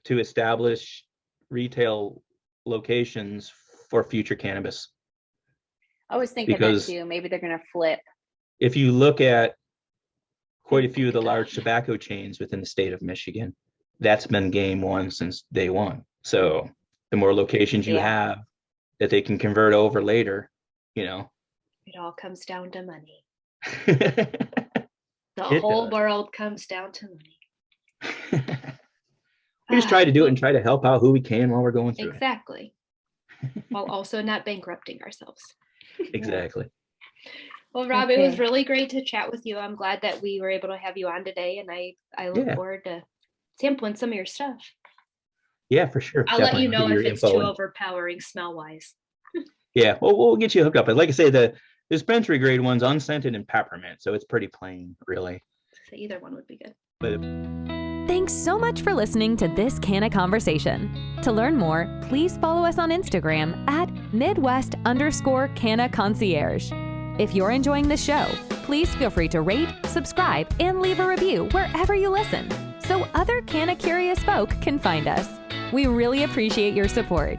to establish retail locations for future cannabis. I was thinking that too. Maybe they're going to flip. If you look at quite a few of the large tobacco chains within the state of Michigan, that's been game one since day one. So the more locations you have that they can convert over later, It all comes down to money. The whole world comes down to money. We just try to do it and try to help out who we can while we're going through it. While also not bankrupting ourselves. Exactly. Well, Rob, it was really great to chat with you. I'm glad that we were able to have you on today, and I look forward to sampling some of your stuff. Yeah, for sure. I'll let you know if it's too overpowering smell-wise. Yeah, well, we'll get you hooked up. But like I say, the dispensary grade one's unscented and peppermint, so it's pretty plain, really. So either one would be good. But thanks so much for listening to this CannaConversation. To learn more, please follow us on Instagram at Midwest_CannaConcierge. If you're enjoying the show, please feel free to rate, subscribe, and leave a review wherever you listen, so other Canna curious folk can find us. We really appreciate your support.